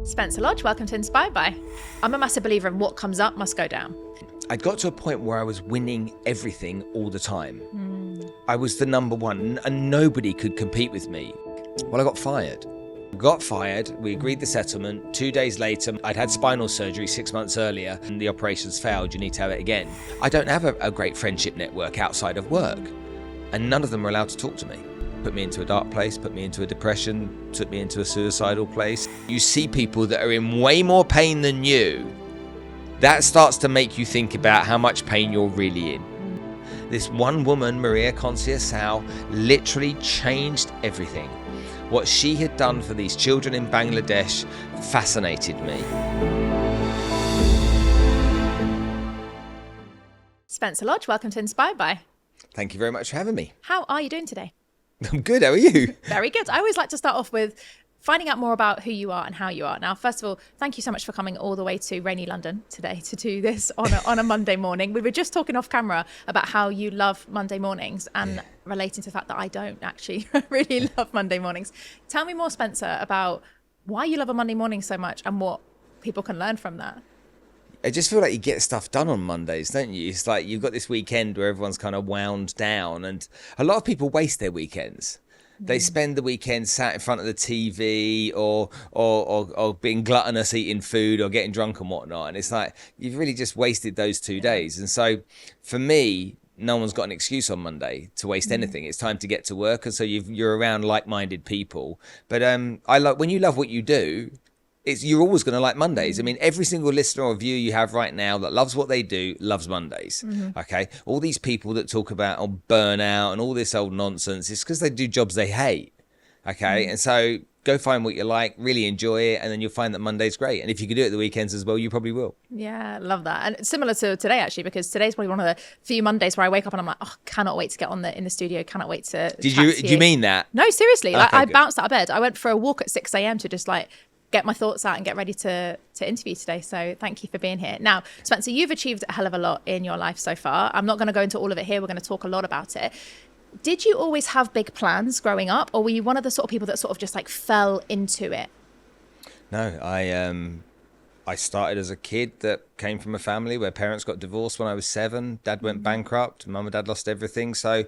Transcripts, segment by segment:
Spencer Lodge, welcome to Inspired By. I'm a massive believer in what comes up must go down. I'd got to a point where I was winning everything all the time. I was the number one and nobody could compete with me. Well, I got fired. We agreed the settlement. 2 days later, I'd had spinal surgery 6 months earlier and the operations failed. You need to have it again. I don't have a great friendship network outside of work, and none of them were allowed to talk to me. Put me into a dark place, put me into a depression, took me into a suicidal place. You see people that are in way more pain than you. That starts to make you think about how much pain you're really in. This one woman, Maria Conceição, literally changed everything. What she had done for these children in Bangladesh fascinated me. Spencer Lodge, welcome to Inspired By. Thank you very much for having me. How are you doing today? I'm good, how are you? Very good. I always like to start off with finding out more about who you are and how you are. Now, first of all, thank you so much for coming all the way to rainy London today to do this on a Monday morning. We were just talking off camera about how you love Monday mornings and relating to the fact that I don't actually really love Monday mornings. Tell me more, Spencer, about why you love a Monday morning so much and what people can learn from that. I just feel like you get stuff done on Mondays, don't you? It's like you've got this weekend where everyone's kind of wound down, and a lot of people waste their weekends. They spend the weekend sat in front of the TV or being gluttonous, eating food or getting drunk and whatnot. And it's like, you've really just wasted those 2 days. And so for me, no one's got an excuse on Monday to waste anything. It's time to get to work. And so you're around like-minded people. But I like when you love what you do, you're always going to like Mondays. I mean, every single listener or viewer you have right now that loves what they do loves Mondays. Okay, all these people that talk about burnout and all this old nonsense, it's because they do jobs they hate. Okay, and so go find what you like, really enjoy it, and then you'll find that Monday's great. And if you can do it the weekends as well, you probably will. Yeah, love that. And similar to today, actually, because today's probably one of the few Mondays where I wake up and I'm like, oh, cannot wait to get in the studio. Cannot wait to. Do you mean that? No, seriously. Okay, I good. bounced out of bed. I went for a walk at 6 a.m. to just get my thoughts out and get ready to interview today. So thank you for being here. Now, Spencer, you've achieved a hell of a lot in your life so far. I'm not going to go into all of it here. We're going to talk a lot about it. Did you always have big plans growing up, or were you one of the sort of people that sort of just fell into it? No, I started as a kid that came from a family where parents got divorced when I was 7. Dad went bankrupt. Mum and dad lost everything. So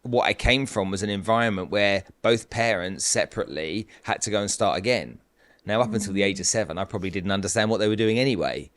what I came from was an environment where both parents separately had to go and start again. Now, up until the age of 7, I probably didn't understand what they were doing anyway.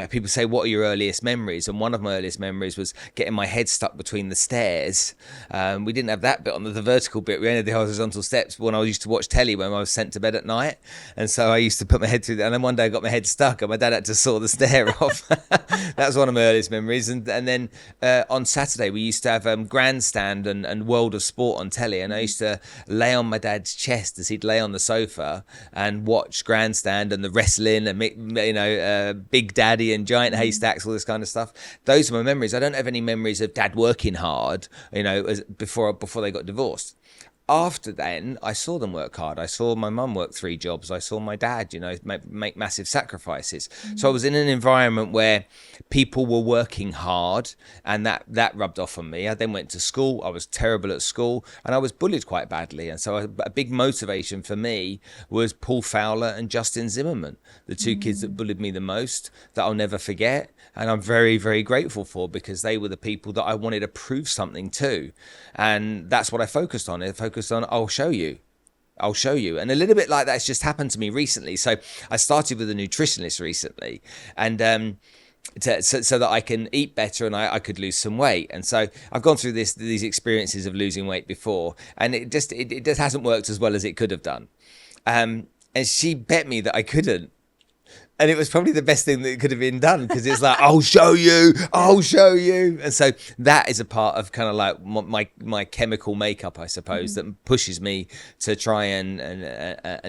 People say, what are your earliest memories? And one of my earliest memories was getting my head stuck between the stairs. We didn't have that bit on the vertical bit. We only had the horizontal steps when I used to watch telly when I was sent to bed at night. And so I used to put my head through that. And then one day I got my head stuck and my dad had to saw the stair off. That was one of my earliest memories. And then on Saturday, we used to have Grandstand and World of Sport on telly. And I used to lay on my dad's chest as he'd lay on the sofa and watch Grandstand and the wrestling and Big Daddy and Giant Haystacks, all this kind of stuff. Those are my memories. I don't have any memories of Dad working hard, before they got divorced. After then, I saw them work hard. I saw my mum work 3 jobs. I saw my dad, make massive sacrifices. So I was in an environment where people were working hard, and that rubbed off on me. I then went to school. I was terrible at school, and I was bullied quite badly. And so a big motivation for me was Paul Fowler and Justin Zimmerman, the 2 kids that bullied me the most, that I'll never forget. And I'm very, very grateful for, because they were the people that I wanted to prove something to. And that's what I focused on. I focused on, I'll show you. And a little bit like that's just happened to me recently. So I started with a nutritionist recently, and so that I can eat better and I could lose some weight. And so I've gone through these experiences of losing weight before, and it just hasn't worked as well as it could have done. And she bet me that I couldn't. And it was probably the best thing that could have been done, because it's like, I'll show you. And so that is a part of kind of like my chemical makeup, I suppose, that pushes me to try and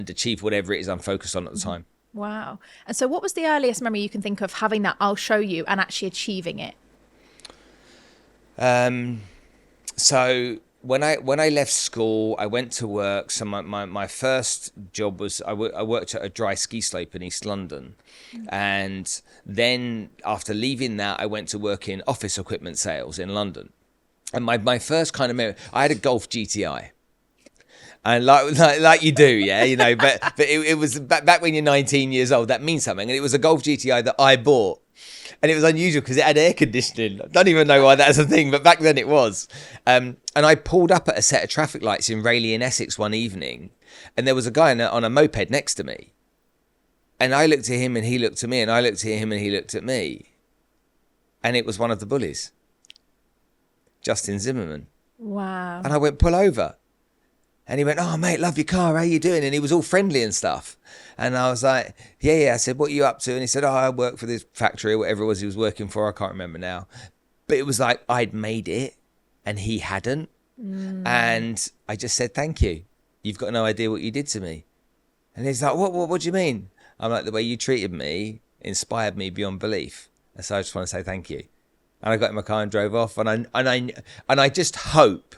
achieve whatever it is I'm focused on at the time. Wow. And so what was the earliest memory you can think of having that I'll show you and actually achieving it? So when I left school, I went to work. So my first job was I worked at a dry ski slope in East London. And then after leaving that, I went to work in office equipment sales in London. And my first kind of memory, I had a Golf GTI. And like you do, yeah, you know, but it was back when you're 19 years old, that means something. And it was a Golf GTI that I bought. And it was unusual because it had air conditioning. I don't even know why that's a thing, but back then it was. And I pulled up at a set of traffic lights in Rayleigh in Essex one evening, and there was a guy on a moped next to me. And I looked at him and he looked at me, and I looked at him and he looked at me. And it was one of the bullies, Justin Zimmerman. Wow. And I went, pull over. And he went, oh, mate, love your car. How you doing? And he was all friendly and stuff. And I was like, yeah. I said, what are you up to? And he said, oh, I work for this factory or whatever it was he was working for. I can't remember now. But it was like I'd made it and he hadn't. And I just said, thank you. You've got no idea what you did to me. And he's like, what do you mean? I'm like, the way you treated me inspired me beyond belief. And so I just want to say thank you. And I got in my car and drove off. And I just hope,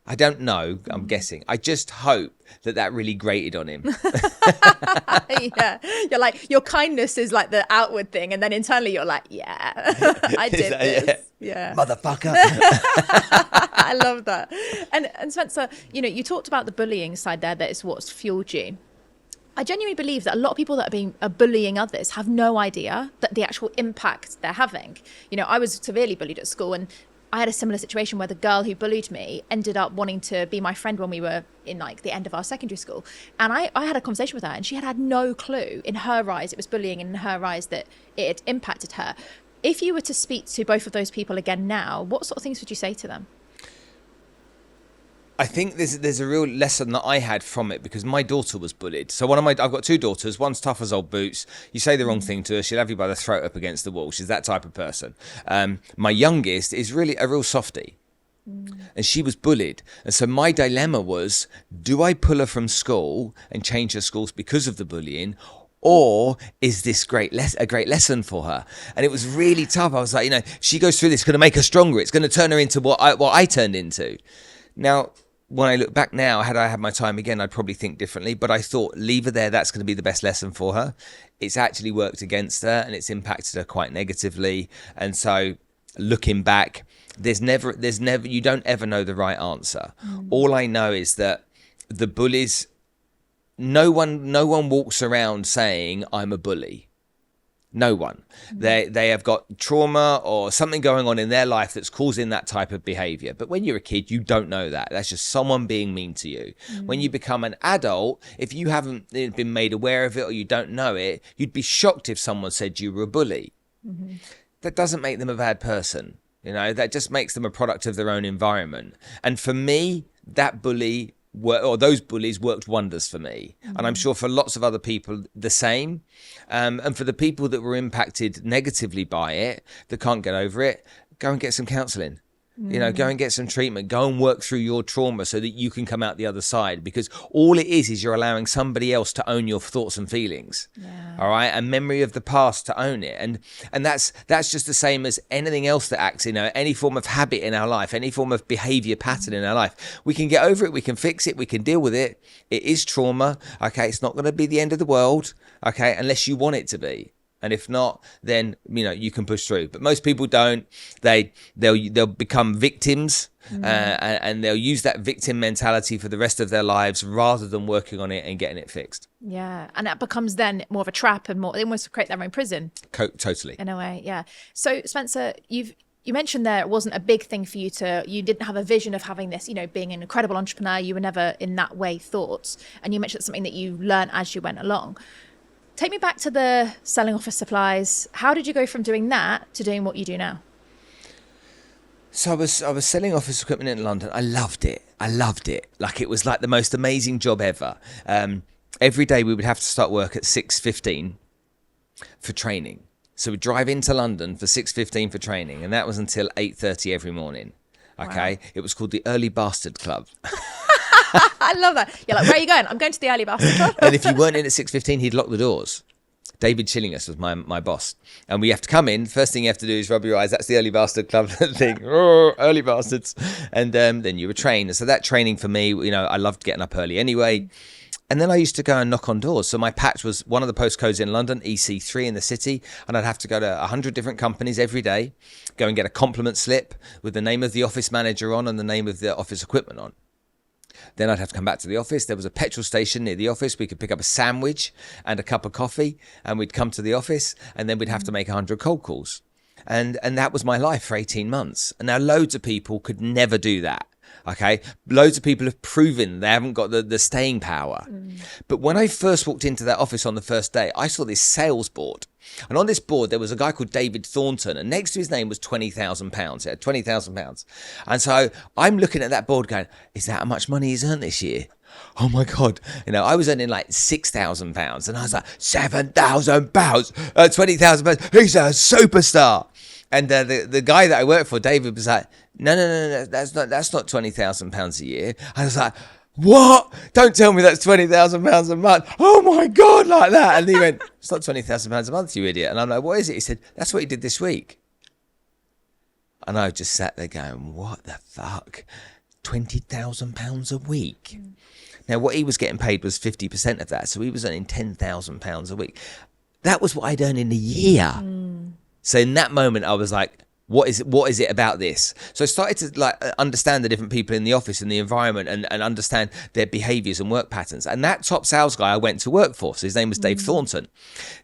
I don't know, I'm guessing, I just hope that really grated on him. Yeah. You're like, your kindness is like the outward thing. And then internally you're like, yeah, I did this. Yeah. Motherfucker. I love that. And Spencer, you know, you talked about the bullying side there, that is what's fueled you. I genuinely believe that a lot of people that are bullying others have no idea that the actual impact they're having. You know, I was severely bullied at school, and I had a similar situation where the girl who bullied me ended up wanting to be my friend when we were in like the end of our secondary school. And I had a conversation with her, and she had no clue. In her eyes, it was bullying, and in her eyes that it had impacted her. If you were to speak to both of those people again now, what sort of things would you say to them? I think there's a real lesson that I had from it, because my daughter was bullied. So I've got two daughters. One's tough as old boots. You say the wrong thing to her, she'll have you by the throat up against the wall. She's that type of person. My youngest is really a real softie. And she was bullied. And so my dilemma was, do I pull her from school and change her schools because of the bullying? Or is this a great lesson for her? And it was really tough. I was like, you know, she goes through this, it's going to make her stronger. It's going to turn her into what I turned into. Now, when I look back now, had I had my time again, I'd probably think differently. But I thought, leave her there. That's going to be the best lesson for her. It's actually worked against her, and it's impacted her quite negatively. And so, looking back, there's never, you don't ever know the right answer. All I know is that the bullies, no one walks around saying, I'm a bully. No one. They have got trauma or something going on in their life that's causing that type of behavior. But when you're a kid, you don't know that. That's just someone being mean to you. When you become an adult, if you haven't been made aware of it or you don't know it, you'd be shocked if someone said you were a bully. That doesn't make them a bad person. You know, that just makes them a product of their own environment. And for me, that bully those bullies worked wonders for me. And I'm sure for lots of other people the same. And for the people that were impacted negatively by it, that can't get over it, go and get some counselling. You know, go and get some treatment, go and work through your trauma so that you can come out the other side, because all it is you're allowing somebody else to own your thoughts and feelings. All right. And memory of the past to own it. And that's just the same as anything else that acts, you know, any form of habit in our life, any form of behavior pattern in our life. We can get over it. We can fix it. We can deal with it. It is trauma. Okay. It's not going to be the end of the world. Okay. Unless you want it to be. And if not, then, you know, you can push through. But most people don't. They'll become victims and they'll use that victim mentality for the rest of their lives rather than working on it and getting it fixed. Yeah. And that becomes then more of a trap and they almost create their own prison. Totally. In a way, yeah. So, Spencer, you mentioned there it wasn't a big thing for you you didn't have a vision of having this, you know, being an incredible entrepreneur. You were never in that way thought. And you mentioned something that you learned as you went along. Take me back to the selling office supplies. How did you go from doing that to doing what you do now? So I was selling office equipment in London. I loved it. Like, it was like the most amazing job ever. Every day we would have to start work at 6:15 for training. So we'd drive into London for 6:15 for training. And that was until 8:30 every morning. Okay. Wow. It was called the Early Bastard Club. I love that. You're like, where are you going? I'm going to the Early Bastard Club. And if you weren't in at 6:15, he'd lock the doors. David Chillinghurst was my boss. And we have to come in. First thing you have to do is rub your eyes. That's the Early Bastard Club thing. Oh, early bastards. And then you were trained. So that training for me, you know, I loved getting up early anyway. And then I used to go and knock on doors. So my patch was one of the postcodes in London, EC3 in the city. And I'd have to go to 100 different companies every day, go and get a compliment slip with the name of the office manager on and the name of the office equipment on. Then I'd have to come back to the office. There was a petrol station near the office. We could pick up a sandwich and a cup of coffee, and we'd come to the office, and then we'd have to make 100 cold calls. And that was my life for 18 months. And now loads of people could never do that. Okay. Loads of people have proven they haven't got the staying power. But when I first walked into that office on the first day, I saw this sales board. And on this board, there was a guy called David Thornton. And next to his name was £20,000. He had £20,000. And so I'm looking at that board going, is that how much money he's earned this year? Oh my God. You know, I was earning like £6,000. And I was like, £7,000, £20,000. He's a superstar. And the guy that I worked for, David, was like, no, that's not £20,000 a year. I was like, what? Don't tell me that's £20,000 a month. Oh my God, like that. And he went, it's not £20,000 a month, you idiot. And I'm like, what is it? He said, that's what he did this week. And I just sat there going, what the fuck? £20,000 a week. Now, what he was getting paid was 50% of that. So he was earning £10,000 a week. That was what I'd earn in a year. So in that moment, I was like, what is it about this? So I started to like understand the different people in the office and the environment and understand their behaviors and work patterns. And that top sales guy I went to work for, so his name was Dave Thornton.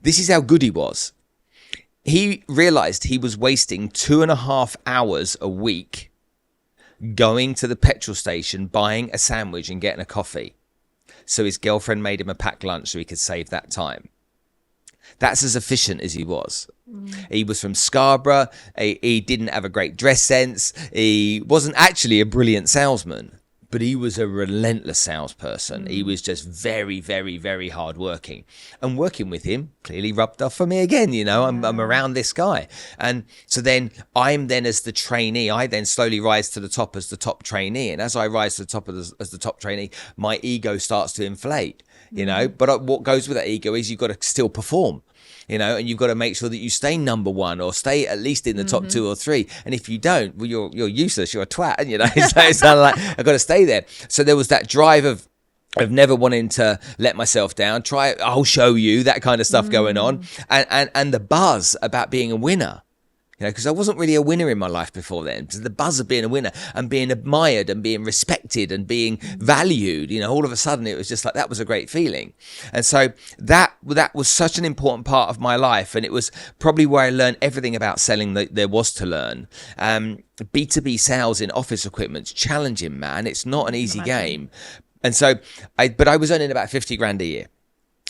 This is how good he was. He realized he was wasting 2.5 hours a week going to the petrol station, buying a sandwich and getting a coffee. So his girlfriend made him a packed lunch so he could save that time. That's as efficient as he was. He was from Scarborough. He didn't have a great dress sense. He wasn't actually a brilliant salesman, but he was a relentless salesperson. He was just very, very, very hardworking. And working with him clearly rubbed off for me again. You know, I'm around this guy. And so then I'm then as the trainee, I then slowly rise to the top as the top trainee. And as I rise to the top as the top trainee, my ego starts to inflate, you know. But what goes with that ego is you've got to still perform. You know, and you've got to make sure that you stay number one or stay at least in the top 2 or 3. And if you don't, well, you're useless. You're a twat, you know. So it's kind of like I've got to stay there. So there was that drive of never wanting to let myself down. I'll show you, that kind of stuff going on, and the buzz about being a winner. You know, because I wasn't really a winner in my life before then. So the buzz of being a winner and being admired and being respected and being valued, you know, all of a sudden it was just like, that was a great feeling. And so that was such an important part of my life. And it was probably where I learned everything about selling that there was to learn. B2B sales in office equipment's challenging, man. It's not an easy game. And so I was earning about 50 grand a year.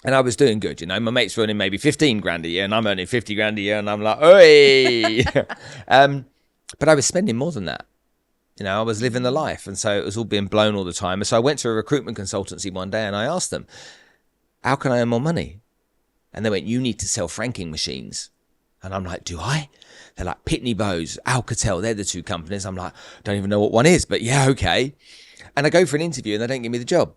And I was doing good, you know. My mates were earning maybe 15 grand a year, and I'm earning 50 grand a year, and I'm like, oi! But I was spending more than that. You know, I was living the life, and so it was all being blown all the time. And so I went to a recruitment consultancy one day, and I asked them, how can I earn more money? And they went, you need to sell franking machines. And I'm like, do I? They're like, Pitney Bowes, Alcatel, they're the 2 companies. I'm like, don't even know what one is, but yeah, okay. And I go for an interview, and they don't give me the job.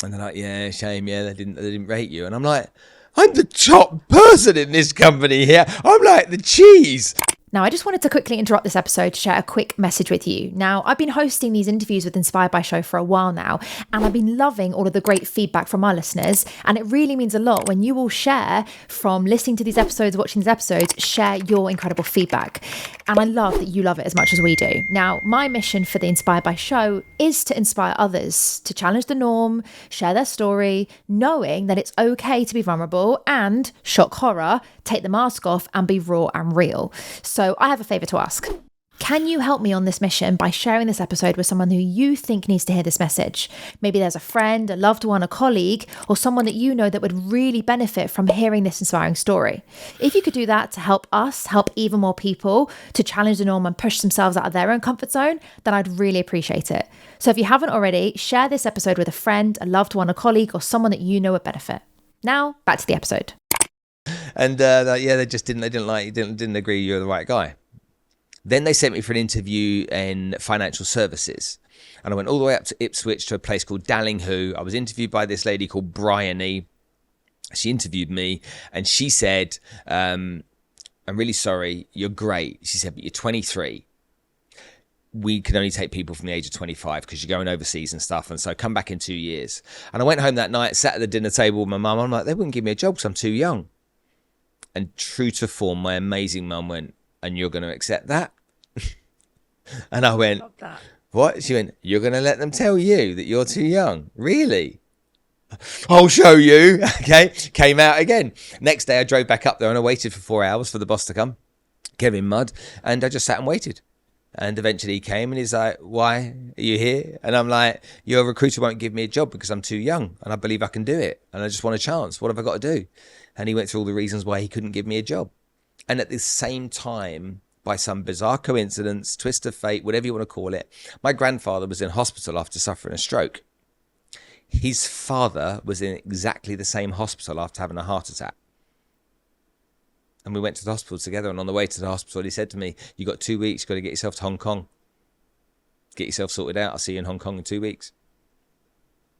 And they're like, yeah, shame, yeah, they didn't rate you. And I'm like, I'm the top person in this company here. I'm like the cheese. Now, I just wanted to quickly interrupt this episode to share a quick message with you. Now, I've been hosting these interviews with Inspired by Show for a while now, and I've been loving all of the great feedback from our listeners. And it really means a lot when you all share from listening to these episodes, watching these episodes, share your incredible feedback. And I love that you love it as much as we do. Now, my mission for the Inspired by Show is to inspire others to challenge the norm, share their story, knowing that it's okay to be vulnerable and, shock horror, take the mask off and be raw and real. So I have a favour to ask. Can you help me on this mission by sharing this episode with someone who you think needs to hear this message? Maybe there's a friend, a loved one, a colleague, or someone that you know that would really benefit from hearing this inspiring story. If you could do that to help us, help even more people to challenge the norm and push themselves out of their own comfort zone, then I'd really appreciate it. So if you haven't already, share this episode with a friend, a loved one, a colleague, or someone that you know would benefit. Now, back to the episode. And they just didn't agree you're the right guy. Then they sent me for an interview in financial services. And I went all the way up to Ipswich to a place called Dallinghoo. I was interviewed by this lady called Bryony. She interviewed me and she said, I'm really sorry, you're great. She said, but you're 23. We can only take people from the age of 25 because you're going overseas and stuff. And so come back in 2 years. And I went home that night, sat at the dinner table with my mum. I'm like, they wouldn't give me a job because I'm too young. And true to form, my amazing mum went, and you're going to accept that? And I went, What? She went, you're going to let them tell you that you're too young? Really? I'll show you. Okay. Came out again. Next day I drove back up there and I waited for 4 hours for the boss to come. Kevin Mudd. And I just sat and waited. And eventually he came and he's like, why are you here? And I'm like, your recruiter won't give me a job because I'm too young and I believe I can do it. And I just want a chance. What have I got to do? And he went through all the reasons why he couldn't give me a job. And at the same time, by some bizarre coincidence, twist of fate, whatever you want to call it, my grandfather was in hospital after suffering a stroke. His father was in exactly the same hospital after having a heart attack. And we went to the hospital together. And on the way to the hospital, he said to me, you got 2 weeks, got to get yourself to Hong Kong. Get yourself sorted out. I'll see you in Hong Kong in 2 weeks.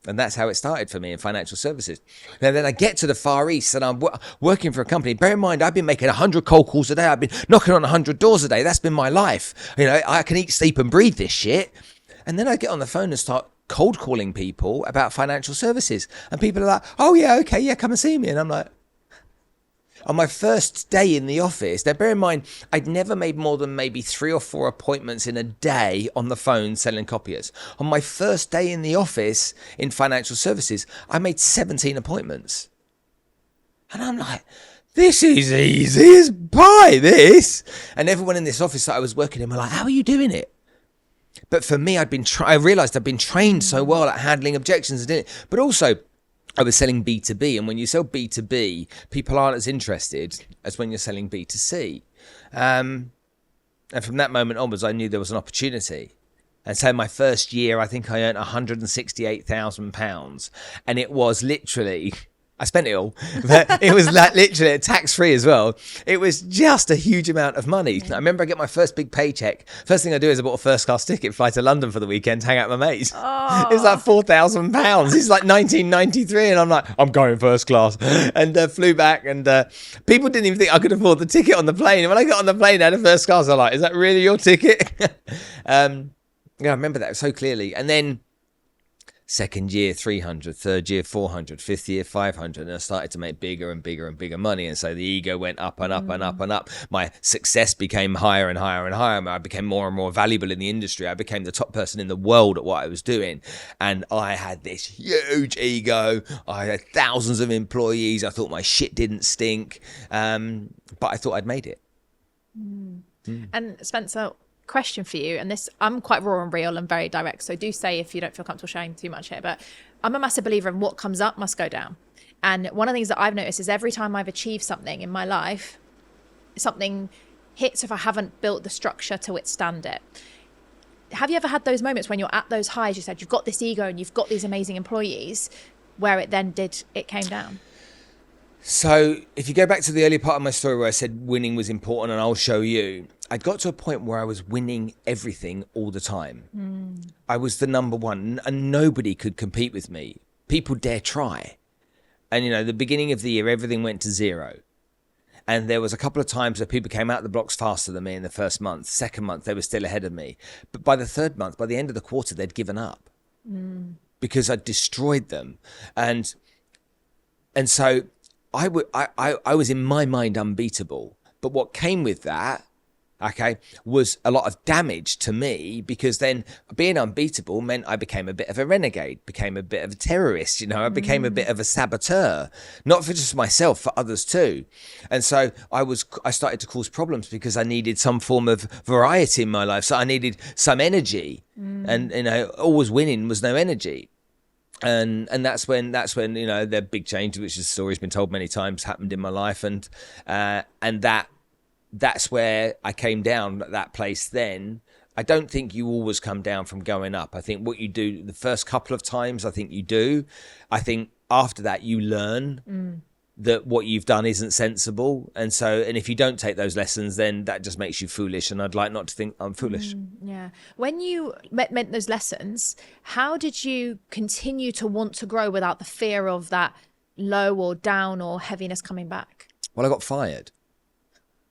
And that's how it started for me in financial services. Now, then I get to the Far East and I'm working for a company. Bear in mind, I've been making 100 cold calls a day. I've been knocking on 100 doors a day. That's been my life. You know, I can eat, sleep and breathe this shit. And then I get on the phone and start cold calling people about financial services. And people are like, oh yeah, okay, yeah, come and see me. And I'm like, on my first day in the office, now bear in mind, I'd never made more than maybe 3 or 4 appointments in a day on the phone selling copiers. On my first day in the office in financial services, I made 17 appointments. And I'm like, this is easy as pie, this. And everyone in this office that I was working in were like, how are you doing it? But for me, I realized I'd been trained so well at handling objections and doing it. But also, I was selling B2B, and when you sell B2B, people aren't as interested as when you're selling B2C. And from that moment onwards, I knew there was an opportunity. And so my first year, I think I earned £168,000. And it was literally, I spent it all, but it was like literally tax-free as well. It was just a huge amount of money. I remember I get my first big paycheck. First thing I do is I bought a first-class ticket, fly to London for the weekend, to hang out with my mates. Oh. It was like £4,000. It's like 1993, and I'm like, I'm going first class. And flew back, and people didn't even think I could afford the ticket on the plane. And when I got on the plane, I had a first class. I'm like, is that really your ticket? Yeah, I remember that so clearly. And then second year 300, third year 400, fifth year 500, and I started to make bigger and bigger and bigger money. And so the ego went up and up and up and up. My success became higher and higher and higher. I became more and more valuable in the industry. I became the top person in the world at what I was doing, and I had this huge ego. I had thousands of employees. I thought my shit didn't stink, but I thought I'd made it. And Spencer, question for you, and this, I'm quite raw and real and very direct, so do say if you don't feel comfortable sharing too much here, but I'm a massive believer in what comes up must go down. And one of the things that I've noticed is every time I've achieved something in my life, something hits if I haven't built the structure to withstand it. Have you ever had those moments when you're at those highs, you said you've got this ego and you've got these amazing employees, where it came down? So if you go back to the earlier part of my story where I said winning was important and I'll show you, I got to a point where I was winning everything all the time. I was the number one and nobody could compete with me. People dare try. And, you know, the beginning of the year, everything went to zero. And there was a couple of times where people came out the blocks faster than me in the first month. Second month, they were still ahead of me. But by the third month, by the end of the quarter, they'd given up because I'd destroyed them. And so I was in my mind unbeatable. But what came with that, okay, was a lot of damage to me, because then being unbeatable meant I became a bit of a renegade, became a bit of a terrorist, you know, I became a bit of a saboteur, not for just myself, for others too. And so I started to cause problems because I needed some form of variety in my life. So I needed some energy, and, you know, always winning was no energy. And that's when, you know, the big change, which the story's been told many times, happened in my life. And that's where I came down at that place then. I don't think you always come down from going up. I think what you do the first couple of times, I think you do. I think after that you learn that what you've done isn't sensible. And if you don't take those lessons, then that just makes you foolish. And I'd like not to think I'm foolish. Yeah. When you met those lessons, how did you continue to want to grow without the fear of that low or down or heaviness coming back? Well, I got fired.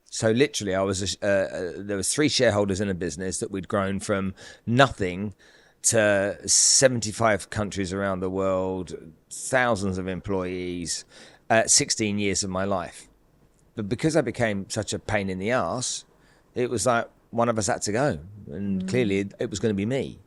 So literally, there was 3 shareholders in a business that we'd grown from nothing to 75 countries around the world, thousands of employees, 16 years of my life. But because I became such a pain in the ass, it was like one of us had to go. And clearly it was going to be me.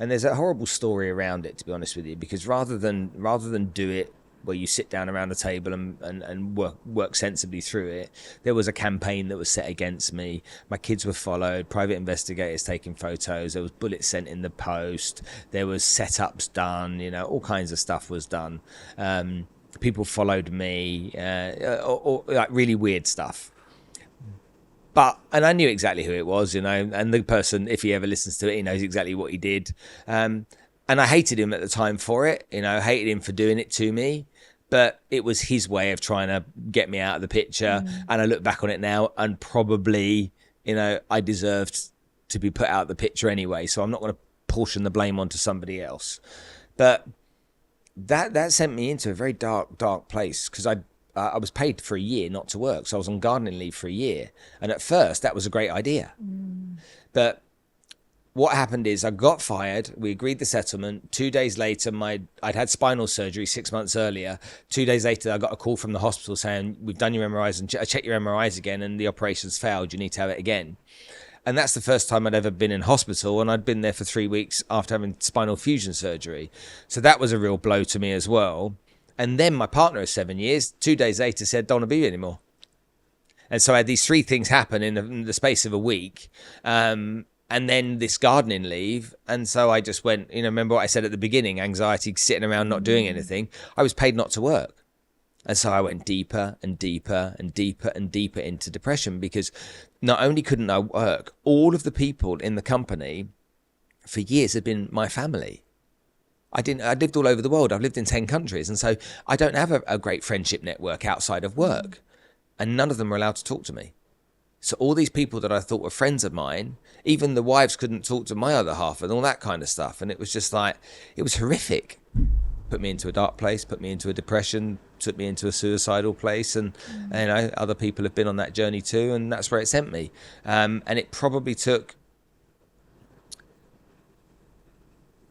And there's a horrible story around it, to be honest with you, because rather than do it where you sit down around the table and work sensibly through it, there was a campaign that was set against me. My kids were followed, private investigators taking photos, there was bullets sent in the post, there was setups done, all kinds of stuff was done. People followed me, or like really weird stuff. And I knew exactly who it was, and the person, if he ever listens to it, he knows exactly what he did. And I hated him at the time for it, hated him for doing it to me, but it was his way of trying to get me out of the picture. And I look back on it now and probably, I deserved to be put out of the picture anyway. So I'm not going to portion the blame onto somebody else. But that sent me into a very dark place, because I was paid for a year not to work. So I was on gardening leave for a year. And at first that was a great idea. But what happened is I got fired. We agreed the settlement. 2 days later, I'd had spinal surgery 6 months earlier. 2 days later, I got a call from the hospital saying, we've done your MRIs and I checked your MRIs again and the operation's failed. You need to have it again. And that's the first time I'd ever been in hospital, and I'd been there for 3 weeks after having spinal fusion surgery. So that was a real blow to me as well. And then my partner of 7 years, 2 days later, said, don't want to be here anymore. And so I had these three things happen in the space of a week. And then this gardening leave. And so I just went, remember what I said at the beginning, anxiety, sitting around not doing anything. I was paid not to work. And so I went deeper and deeper and deeper and deeper into depression, because not only couldn't I work, all of the people in the company for years had been my family. I lived all over the world. I've lived in 10 countries. And so I don't have a great friendship network outside of work. And none of them were allowed to talk to me. So all these people that I thought were friends of mine, even the wives couldn't talk to my other half and all that kind of stuff. And it was just like, it was horrific. Put me into a dark place, put me into a depression, took me into a suicidal place. And other people have been on that journey too. And that's where it sent me. And it probably took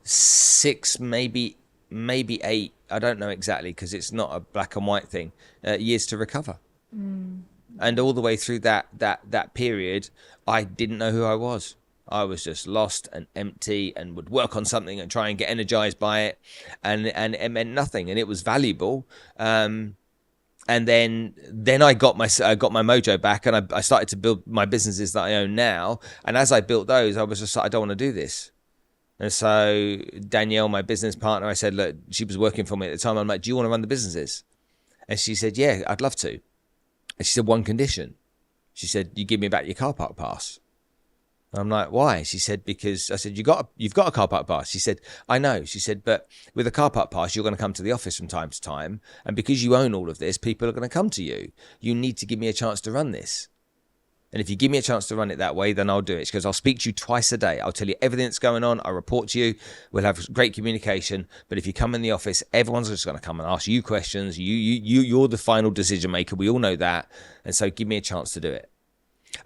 6, maybe 8, I don't know exactly, because it's not a black and white thing, years to recover. And all the way through that period, I didn't know who I was. I was just lost and empty, and would work on something and try and get energized by it, and it meant nothing, and it was valuable. And then I got my mojo back, and I started to build my businesses that I own now. And as I built those, I was just like, I don't want to do this. And so Danielle, my business partner, I said, look, she was working for me at the time. I'm like, do you want to run the businesses? And she said, yeah, I'd love to. And she said, one condition. She said, you give me back your car park pass. And I'm like, why? She said, because I said, you've got a car park pass. She said, I know. She said, but with a car park pass, you're going to come to the office from time to time. And because you own all of this, people are going to come to you. You need to give me a chance to run this. And if you give me a chance to run it that way, then I'll do it. She goes, I'll speak to you twice a day. I'll tell you everything that's going on. I'll report to you. We'll have great communication. But if you come in the office, everyone's just going to come and ask you questions. You're the final decision maker. We all know that. And so give me a chance to do it.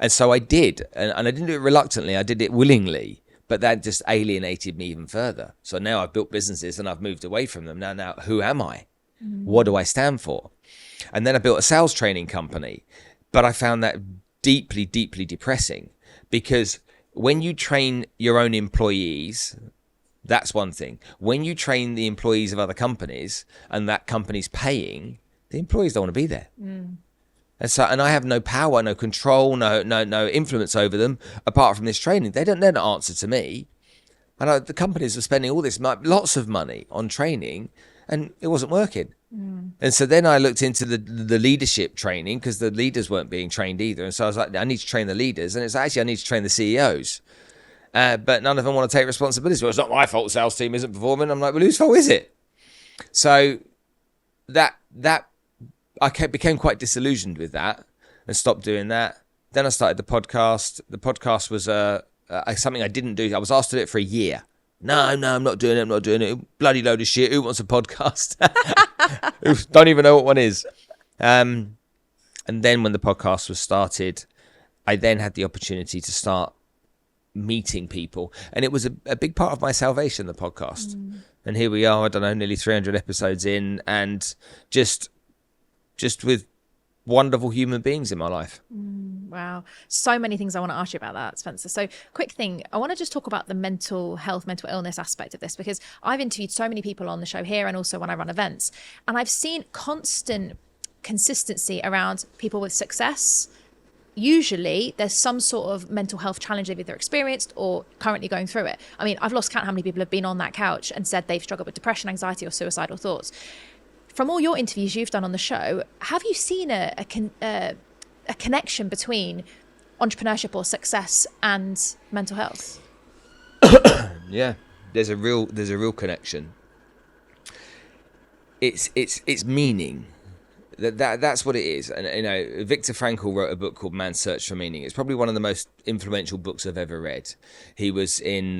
And so I did. And I didn't do it reluctantly. I did it willingly. But that just alienated me even further. So now I've built businesses and I've moved away from them. Now, who am I? What do I stand for? And then I built a sales training company. But I found that deeply, deeply depressing, because when you train your own employees, that's one thing. When you train the employees of other companies and that company's paying, the employees don't want to be there. And I have no power, no control, no influence over them apart from this training. They're not answer to me. And the companies are spending all this lots of money on training, and it wasn't working. And so then I looked into the leadership training, because the leaders weren't being trained either. And so I was like, I need to train the leaders. And it's actually, I need to train the CEOs. But none of them want to take responsibility. Well, it's not my fault the sales team isn't performing. I'm like, well, whose fault is it? So that I became quite disillusioned with that and stopped doing that. Then I started the podcast. The podcast was something I didn't do. I was asked to do it for a year. No, I'm not doing it. Bloody load of shit. Who wants a podcast? Don't even know what one is. And then when the podcast was started, I then had the opportunity to start meeting people. And it was a big part of my salvation, the podcast. And here we are, I don't know, nearly 300 episodes in, and just with wonderful human beings in my life. Wow. So many things I want to ask you about that, Spencer. So quick thing, I want to just talk about the mental health, mental illness aspect of this, because I've interviewed so many people on the show here and also when I run events, and I've seen constant consistency around people with success. Usually there's some sort of mental health challenge they've either experienced or currently going through it. I mean, I've lost count how many people have been on that couch and said they've struggled with depression, anxiety, or suicidal thoughts. From all your interviews you've done on the show, have you seen a connection between entrepreneurship or success and mental health? Yeah, there's a real connection. It's meaning. That's what it is. And you know, Viktor Frankl wrote a book called Man's Search for Meaning. It's probably one of the most influential books I've ever read. He was in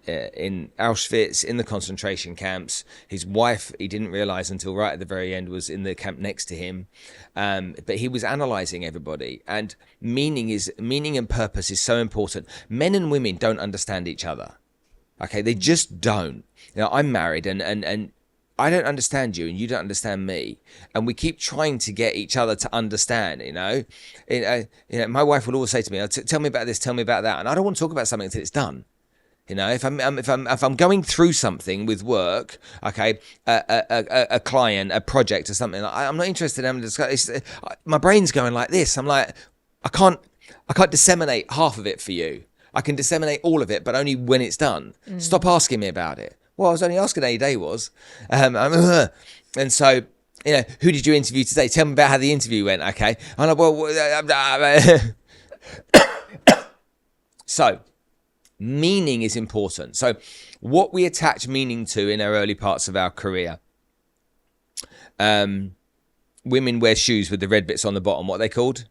Auschwitz, in the concentration camps. His wife, he didn't realize until right at the very end, was in the camp next to him. But he was analyzing everybody, and meaning and purpose is so important. Men and women don't understand each other. Okay, they just don't. You know, I'm married, and I don't understand you and you don't understand me, and we keep trying to get each other to understand. You know, my wife will always say to me, "Tell me about this, tell me about that," and I don't want to talk about something until it's done. You know, if I'm going through something with work, okay, a client, a project, or something, I'm not interested in discuss. My brain's going like this. I'm like, I can't disseminate half of it for you. I can disseminate all of it, but only when it's done. Stop asking me about it. Well, I was only asking how your day was. And so, you know, who did you interview today? Tell me about how the interview went, okay? I'm like, well, so meaning is important. So what we attach meaning to in our early parts of our career. Women wear shoes with the red bits on the bottom. What are they called?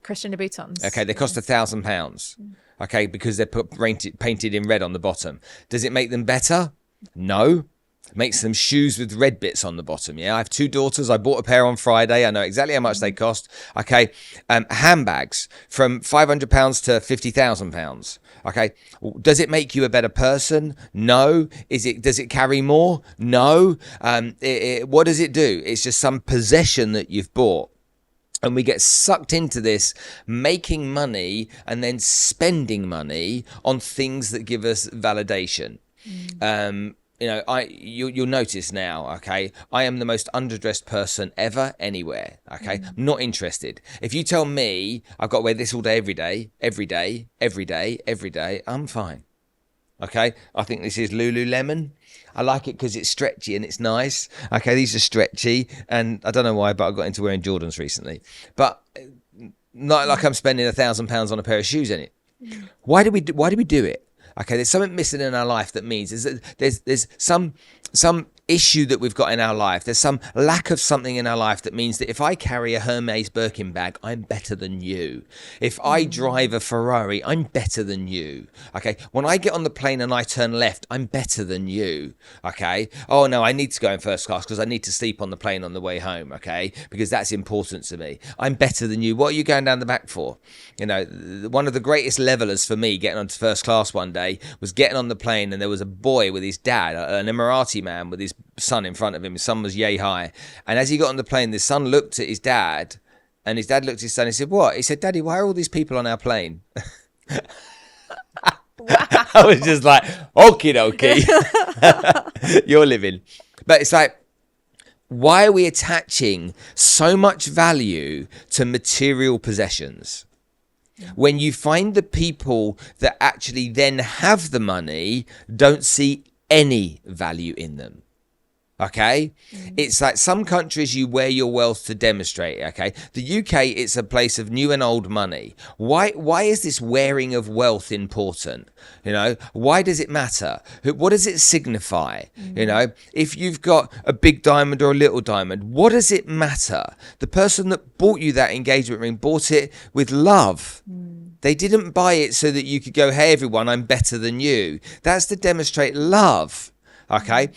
Christian Louboutins. Okay, they cost £1,000. Okay, because they're painted in red on the bottom. Does it make them better? No. It makes them shoes with red bits on the bottom. Yeah, I have 2 daughters. I bought a pair on Friday. I know exactly how much they cost. Okay, handbags from £500 to £50,000. Okay, does it make you a better person? No. Does it carry more? No. What does it do? It's just some possession that you've bought. And we get sucked into this, making money and then spending money on things that give us validation. You know, you'll notice now, okay, I am the most underdressed person ever, anywhere, okay? I'm not interested. If you tell me I've got to wear this all day, every day, I'm fine. Okay, I think this is Lululemon. I like it because it's stretchy and it's nice. Okay, these are stretchy, and I don't know why, but I got into wearing Jordans recently. But not like I'm spending £1,000 on a pair of shoes in it. Why do we do it? Okay, there's something missing in our life that means there's some issue that we've got in our life. There's some lack of something in our life that means that if I carry a Hermes Birkin bag, I'm better than you. If I drive a Ferrari, I'm better than you. Okay, when I get on the plane and I turn left, I'm better than you. Okay, oh no, I need to go in first class because I need to sleep on the plane on the way home. Okay, because that's important to me. I'm better than you. What are you going down the back for? You know, one of the greatest levelers for me getting onto first class one day was getting on the plane, and there was a boy with his dad, an Emirati man with his son in front of him. His son was yay high, and as he got on the plane, the son looked at his dad, and his dad looked at his son and said, "What?" He said, "Daddy, why are all these people on our plane?" Wow. I was just like, okie dokie. You're living. But it's like, why are we attaching so much value to material possessions? When you find the people that actually then have the money don't see any value in them. Okay, it's like some countries you wear your wealth to demonstrate. Okay, the UK, it's a place of new and old money. Why is this wearing of wealth important? You know, why does it matter? What does it signify? You know, if you've got a big diamond or a little diamond, what does it matter? The person that bought you that engagement ring bought it with love. They didn't buy it so that you could go, "Hey everyone, I'm better than you." That's to demonstrate love. Okay.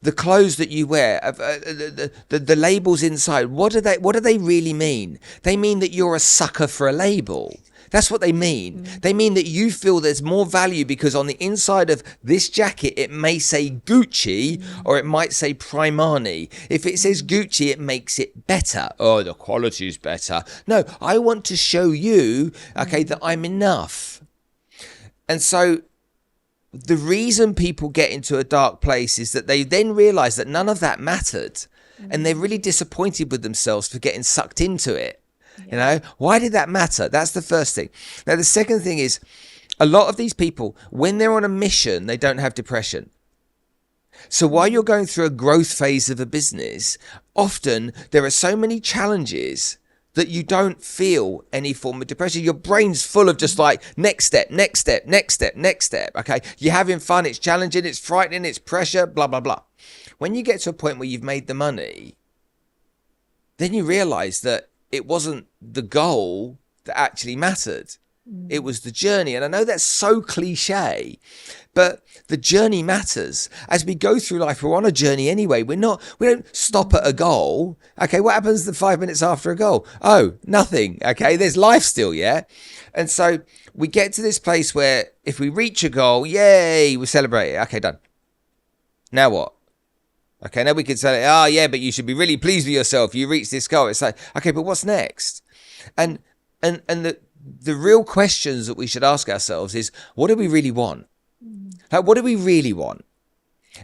The clothes that you wear, the labels inside, what do they really mean? They mean that you're a sucker for a label. That's what they mean. They mean that you feel there's more value because on the inside of this jacket, it may say Gucci or it might say Primani. If it says Gucci, it makes it better. Oh, the quality is better. No, I want to show you, okay, that I'm enough. And so the reason people get into a dark place is that they then realize that none of that mattered. And they're really disappointed with themselves for getting sucked into it. You know, why did that matter? That's the first thing. Now, the second thing is a lot of these people, when they're on a mission, they don't have depression. So while you're going through a growth phase of a business, often there are so many challenges that you don't feel any form of depression. Your brain's full of just like next step, next step, next step, next step. Okay. You're having fun. It's challenging. It's frightening. It's pressure, blah, blah, blah. When you get to a point where you've made the money, then you realize that it wasn't the goal that actually mattered. It was the journey. And I know that's so cliche, but the journey matters. As we go through life, we're on a journey anyway. We don't stop at a goal. Okay, what happens the 5 minutes after a goal? Oh, nothing. Okay, there's life still, yeah? And so we get to this place where if we reach a goal, yay, we celebrate it. Okay, done. Now what? Okay, now we could say, oh yeah, but you should be really pleased with yourself. You reached this goal. It's like, okay, but what's next? And the real questions that we should ask ourselves is, what do we really want? Like, what do we really want?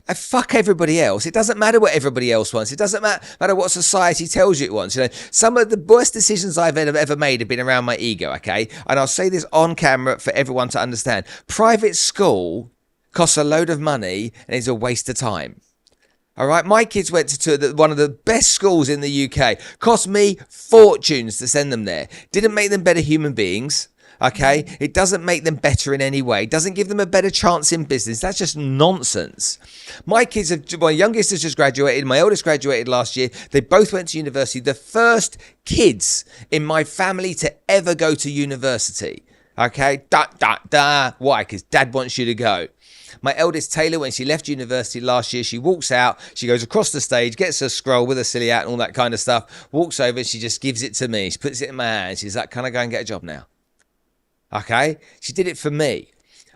And fuck everybody else. It doesn't matter what everybody else wants. It doesn't matter what society tells you it wants. You know, some of the worst decisions I've ever made have been around my ego, okay? And I'll say this on camera for everyone to understand. Private school costs a load of money and is a waste of time. All right, my kids went to one of the best schools in the UK. Cost me fortunes to send them there. Didn't make them better human beings, okay? It doesn't make them better in any way. Doesn't give them a better chance in business. That's just nonsense. My youngest has just graduated. My eldest graduated last year. They both went to university. The first kids in my family to ever go to university, okay? Why? Because dad wants you to go. My eldest Taylor, when she left university last year, she walks out, she goes across the stage, gets her scroll with her silly hat and all that kind of stuff, walks over, she just gives it to me. She puts it in my hand. She's like, can I go and get a job now? Okay? She did it for me.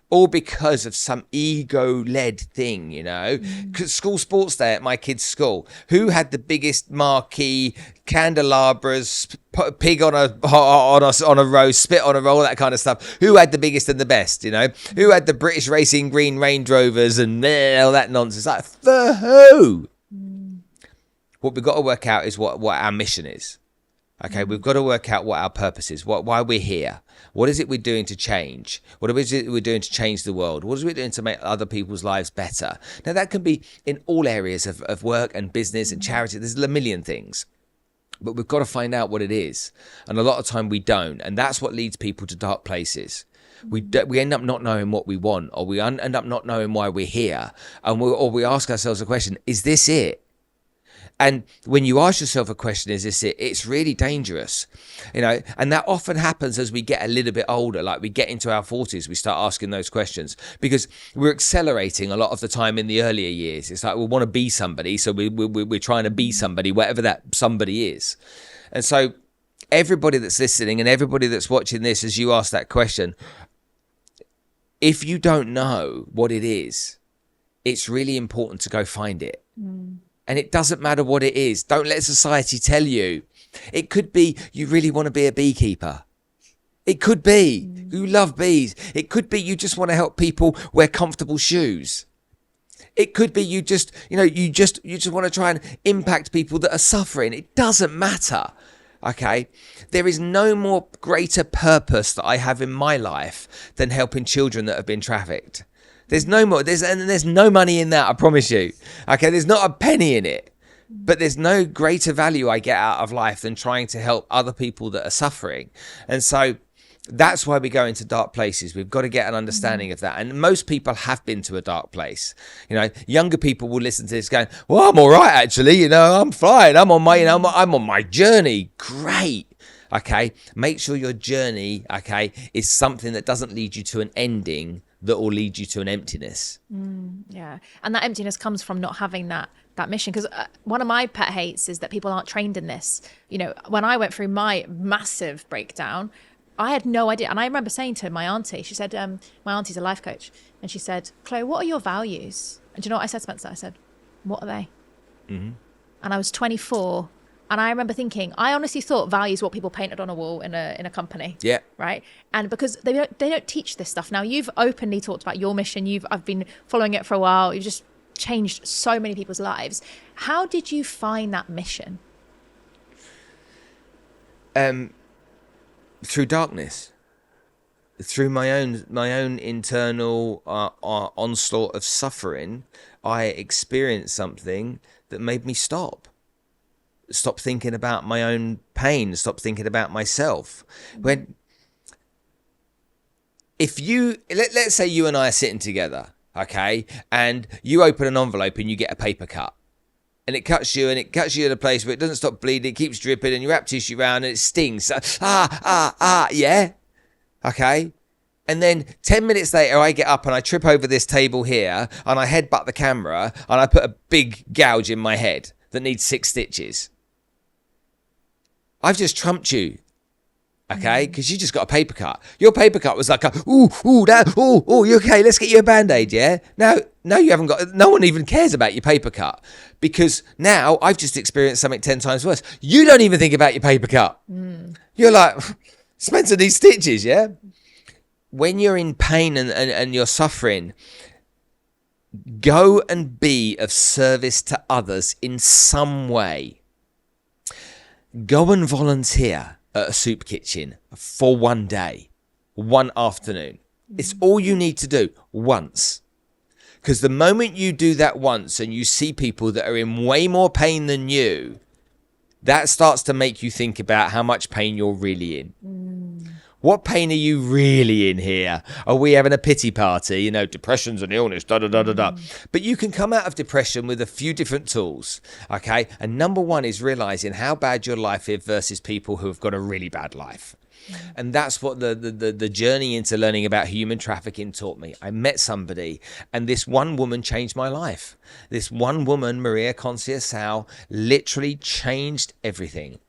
All because of some ego-led thing, you know. School sports day at my kid's school. Who had the biggest marquee, candelabras, put a pig on a roast, spit on a roll, that kind of stuff? Who had the biggest and the best, you know? Who had the British Racing Green Range Rovers and all that nonsense? Like, for who? What we've got to work out is what our mission is. Okay, we've got to work out what our purpose is, why we're here. What is it we're doing to change? What is it we're doing to change the world? What is it we're doing to make other people's lives better? Now, that can be in all areas of work and business and charity. There's a million things. But we've got to find out what it is. And a lot of time we don't. And that's what leads people to dark places. We end up not knowing what we want, or we end up not knowing why we're here. Or we ask ourselves a question, is this it? And when you ask yourself a question, is this it? It's really dangerous, you know, and that often happens as we get a little bit older, like we get into our 40s, we start asking those questions because we're accelerating a lot of the time in the earlier years. It's like we want to be somebody. So we're trying to be somebody, whatever that somebody is. And so everybody that's listening and everybody that's watching this, as you ask that question, if you don't know what it is, it's really important to go find it. And it doesn't matter what it is. Don't let society tell you. It could be you really want to be a beekeeper. It could be you love bees. It could be you just want to help people wear comfortable shoes. It could be you just want to try and impact people that are suffering. It doesn't matter. Okay, there is no more greater purpose that I have in my life than helping children that have been trafficked. There's no more. There's no money in that, I promise you. Okay, there's not a penny in it. But there's no greater value I get out of life than trying to help other people that are suffering. And so that's why we go into dark places. We've got to get an understanding of that. And most people have been to a dark place. You know, younger people will listen to this going, well, I'm all right, actually. You know, I'm fine. I'm on my journey. Great. Okay. Make sure your journey, okay, is something that doesn't lead you to an ending that will lead you to an emptiness. Yeah. And that emptiness comes from not having that mission. Because one of my pet hates is that people aren't trained in this. You know, when I went through my massive breakdown, I had no idea. And I remember saying to my auntie, she said, my auntie's a life coach. And she said, Chloe, what are your values? And do you know what I said, Spencer? I said, what are they? Mm-hmm. And I was 24. And I remember thinking, I honestly thought values what people painted on a wall in a company. Yeah. Right. And because they don't teach this stuff. Now, you've openly talked about your mission. I've been following it for a while. You've just changed so many people's lives. How did you find that mission? Through darkness, through my own internal onslaught of suffering, I experienced something that made me stop thinking about my own pain, stop thinking about myself. Let's say you and I are sitting together, okay, and you open an envelope and you get a paper cut. And it cuts you in a place where it doesn't stop bleeding, it keeps dripping, and you wrap tissue around and it stings. Yeah? Okay? And then 10 minutes later, I get up and I trip over this table here, and I headbutt the camera, and I put a big gouge in my head that needs 6 stitches. I've just trumped you. Okay, because you just got a paper cut. Your paper cut was like you okay? Let's get you a Band-Aid, yeah? No, you haven't got. No one even cares about your paper cut because now I've just experienced something 10 times worse. You don't even think about your paper cut. You're like, Spencer needs stitches, yeah? When you're in pain and you're suffering, go and be of service to others in some way. Go and volunteer at a soup kitchen for one day, one afternoon. It's all you need to do once. Because the moment you do that once and you see people that are in way more pain than you, that starts to make you think about how much pain you're really in. What pain are you really in here? Are we having a pity party? Depression's an illness, da-da-da-da-da. But you can come out of depression with a few different tools, okay? And number one is realizing how bad your life is versus people who have got a really bad life. And that's what the journey into learning about human trafficking taught me. I met somebody, and this one woman changed my life. This one woman, Maria Conceição, literally changed everything.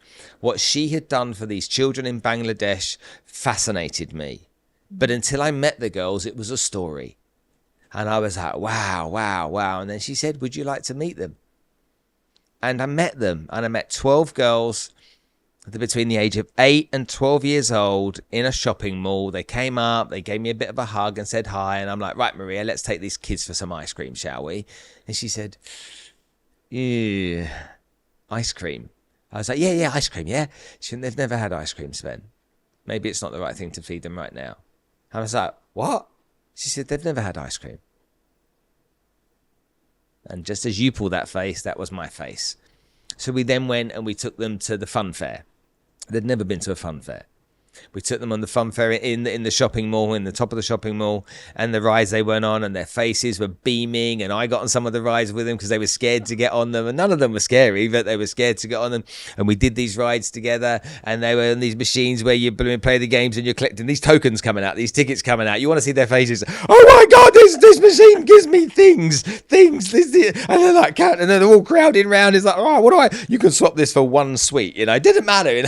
What she had done for these children in Bangladesh fascinated me. But until I met the girls, it was a story. And I was like, wow, wow, wow. And then she said, would you like to meet them? And I met them. And I met 12 girls between the age of 8 and 12 years old in a shopping mall. They came up, they gave me a bit of a hug and said hi. And I'm like, right, Maria, let's take these kids for some ice cream, shall we? And she said, yeah, ice cream. I was like, yeah, ice cream, yeah. She said, they've never had ice cream, Sven. Maybe it's not the right thing to feed them right now. I was like, what? She said, they've never had ice cream. And just as you pull that face, that was my face. So we then went and we took them to the fun fair. They'd never been to a fun fair. We took them on the fun fair in the shopping mall, in the top of the shopping mall, and the rides they went on, and their faces were beaming, and I got on some of the rides with them because they were scared to get on them, and none of them were scary, but they were scared to get on them, and we did these rides together, and they were on these machines where you play the games and you're collecting these tokens coming out, these tickets coming out. You want to see their faces. Oh my God, this machine gives me things, and they're like, and they're all crowding around. It's like, oh, you can swap this for one sweet, it didn't matter,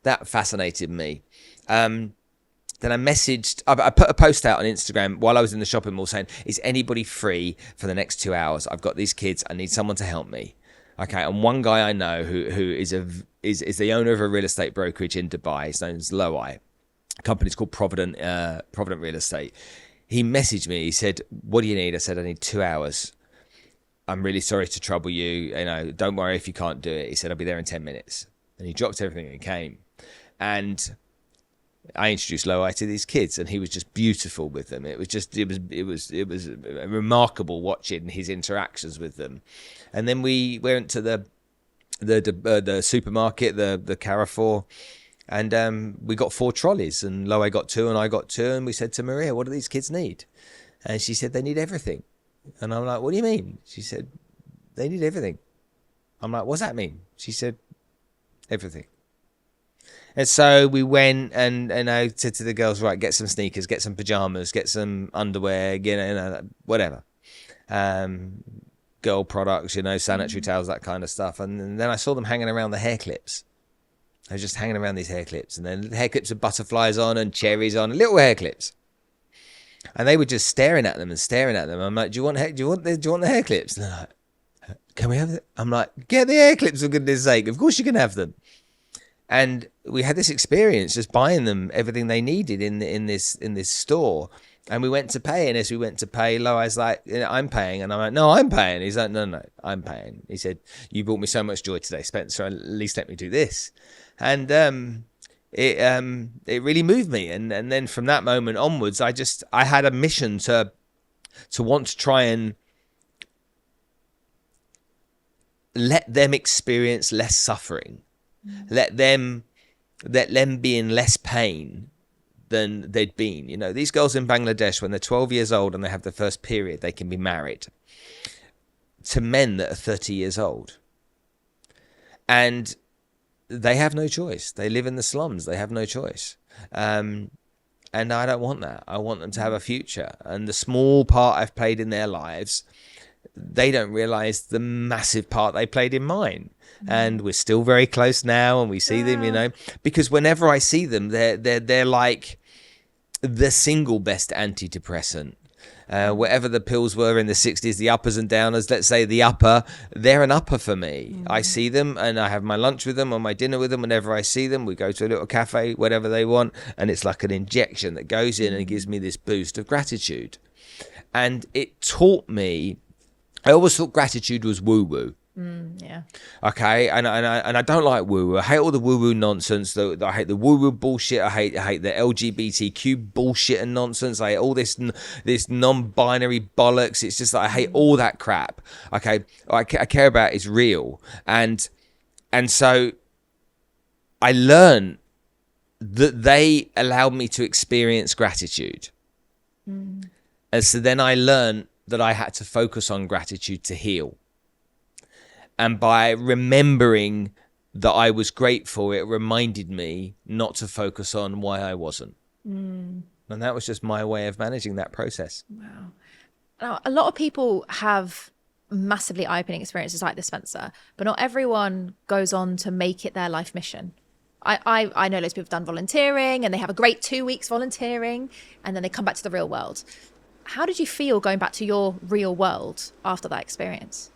That fascinated me. Then I messaged, I put a post out on Instagram while I was in the shopping mall saying, is anybody free for the next 2 hours? I've got these kids. I need someone to help me. Okay. And one guy I know who is the owner of a real estate brokerage in Dubai. His name is Chloë. The company's called Provident Real Estate. He messaged me. He said, what do you need? I said, I need 2 hours. I'm really sorry to trouble you. Don't worry if you can't do it. He said, I'll be there in 10 minutes. And he dropped everything and came. And I introduced Chloë to these kids, and he was just beautiful with them. It was remarkable watching his interactions with them. And then we went to the supermarket, the Carrefour, and we got 4 trolleys, and Chloë got 2 and I got 2, and we said to Maria, what do these kids need? And she said, they need everything. And I'm like, what do you mean? She said, they need everything. I'm like, what's that mean? She said, everything. And so we went and I said to the girls, right, get some sneakers, get some pajamas, get some underwear, whatever. Girl products, sanitary towels, that kind of stuff. And then I saw them hanging around the hair clips. I was just hanging around these hair clips, and then hair clips with butterflies on and cherries on, little hair clips. And they were just staring at them and staring at them. I'm like, do you want the hair clips? And they're like, can we have it? I'm like, get the hair clips for goodness sake. Of course you can have them. And we had this experience just buying them everything they needed in this store. And we went to pay, and as we went to pay, Loai's like, I'm paying. And I'm like, no, I'm paying. He's like, no, I'm paying. He said, you brought me so much joy today, Spencer. At least let me do this. And it really moved me. And then from that moment onwards, I had a mission to want to try and let them experience less suffering. Let them be in less pain than they'd been. You know, these girls in Bangladesh, when they're 12 years old and they have their first period, they can be married to men that are 30 years old. And they have no choice. They live in the slums. They have no choice. And I don't want that. I want them to have a future. And the small part I've played in their lives, they don't realize the massive part they played in mine. And we're still very close now, and we see them, you know, because whenever I see them, they're like the single best antidepressant. Whatever the pills were in the 60s, the uppers and downers, let's say the upper, they're an upper for me. I see them and I have my lunch with them or my dinner with them. Whenever I see them, we go to a little cafe, whatever they want, and it's like an injection that goes in and gives me this boost of gratitude. And it taught me, I always thought gratitude was woo-woo. Yeah. Okay, and I don't like woo-woo. I hate all the woo-woo nonsense. I hate the woo-woo bullshit. I hate the LGBTQ bullshit and nonsense. I hate all this non-binary bollocks. It's just that I hate all that crap. Okay, I care about is real, and so I learned that they allowed me to experience gratitude, and so then I learned that I had to focus on gratitude to heal. And by remembering that I was grateful, it reminded me not to focus on why I wasn't. And that was just my way of managing that process. Wow. Now, a lot of people have massively eye-opening experiences like this, Spencer, but not everyone goes on to make it their life mission. I know loads of people have done volunteering, and they have a great 2 weeks volunteering, and then they come back to the real world. How did you feel going back to your real world after that experience?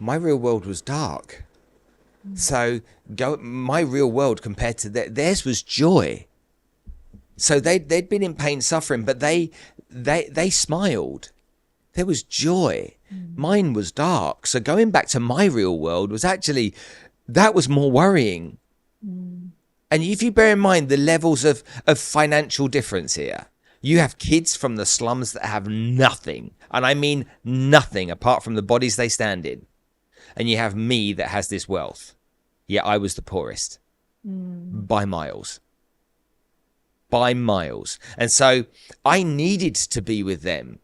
My real world was dark. So my real world compared to theirs was joy. So they'd been in pain, suffering, but they smiled. There was joy. Mine was dark. So going back to my real world was actually, that was more worrying. And if you bear in mind the levels of financial difference here, you have kids from the slums that have nothing, and I mean nothing apart from the bodies they stand in. And you have me that has this wealth. Yet I was the poorest by miles. By miles. And so I needed to be with them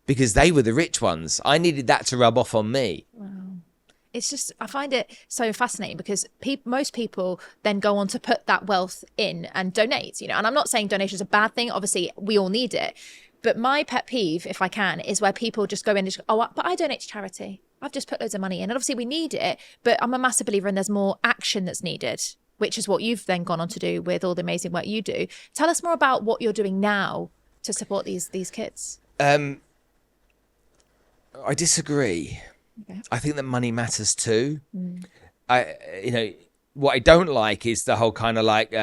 because they were the rich ones. I needed that to rub off on me. Wow. It's just, I find it so fascinating because most people then go on to put that wealth in and donate, you know, and I'm not saying donation is a bad thing. Obviously, we all need it. But my pet peeve, if I can, is where people just go in and just, but I donate to charity. I've just put loads of money in. And obviously we need it, but I'm a massive believer in there's more action that's needed, which is what you've then gone on to do with all the amazing work you do. Tell us more about what you're doing now to support these kids. I disagree. Okay. I think that money matters too. What I don't like is the whole kind of like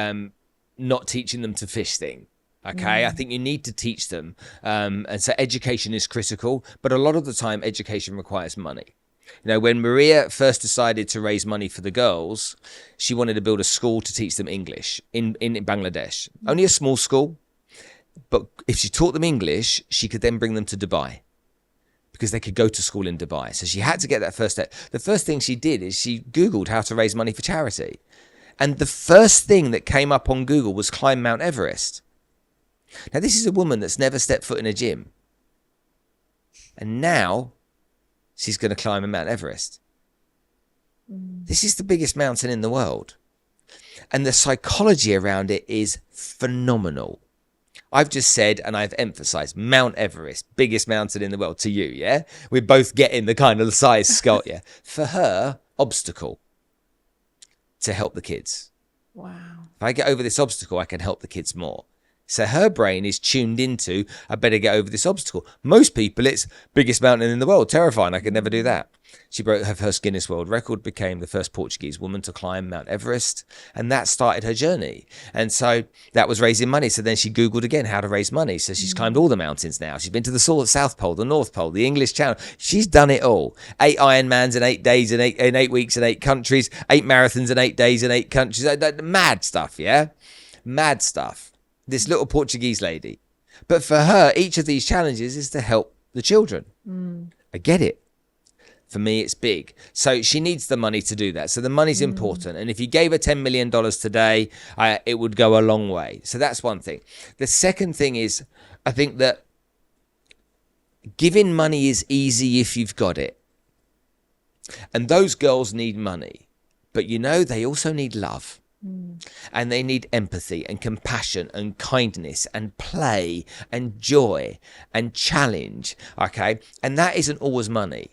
not teaching them to fish thing. Okay, I think you need to teach them. And so education is critical, but a lot of the time education requires money. You know, when Maria first decided to raise money for the girls, she wanted to build a school to teach them English in Bangladesh. Only a small school, but if she taught them English, she could then bring them to Dubai because they could go to school in Dubai. So she had to get that first step. The first thing she did is she Googled how to raise money for charity. And the first thing that came up on Google was climb Mount Everest. Now, this is a woman that's never stepped foot in a gym. And now she's going to climb a Mount Everest. This is the biggest mountain in the world. And the psychology around it is phenomenal. I've just said, and I've emphasized, Mount Everest, biggest mountain in the world to you, yeah? We're both getting the kind of size scale, yeah? For her, obstacle to help the kids. Wow. If I get over this obstacle, I can help the kids more. So her brain is tuned into, I better get over this obstacle. Most people, it's biggest mountain in the world, terrifying, I could never do that. She broke her first Guinness World Record, became the first Portuguese woman to climb Mount Everest, and that started her journey. And so that was raising money. So then she Googled again how to raise money. So she's climbed all the mountains now. She's been to the South Pole, the North Pole, the English Channel. She's done it all. 8 Ironmans in 8 days, in 8 weeks, in 8 countries, 8 marathons in 8 days, in 8 countries. Mad stuff, yeah? Mad stuff. This little Portuguese lady. But for her, each of these challenges is to help the children. I get it. For me, it's big. So she needs the money to do that. So the money's important. And if you gave her $10 million today, it would go a long way. So that's one thing. The second thing is, I think that giving money is easy if you've got it. And those girls need money. But they also need love. And they need empathy and compassion and kindness and play and joy and challenge. Okay. And that isn't always money.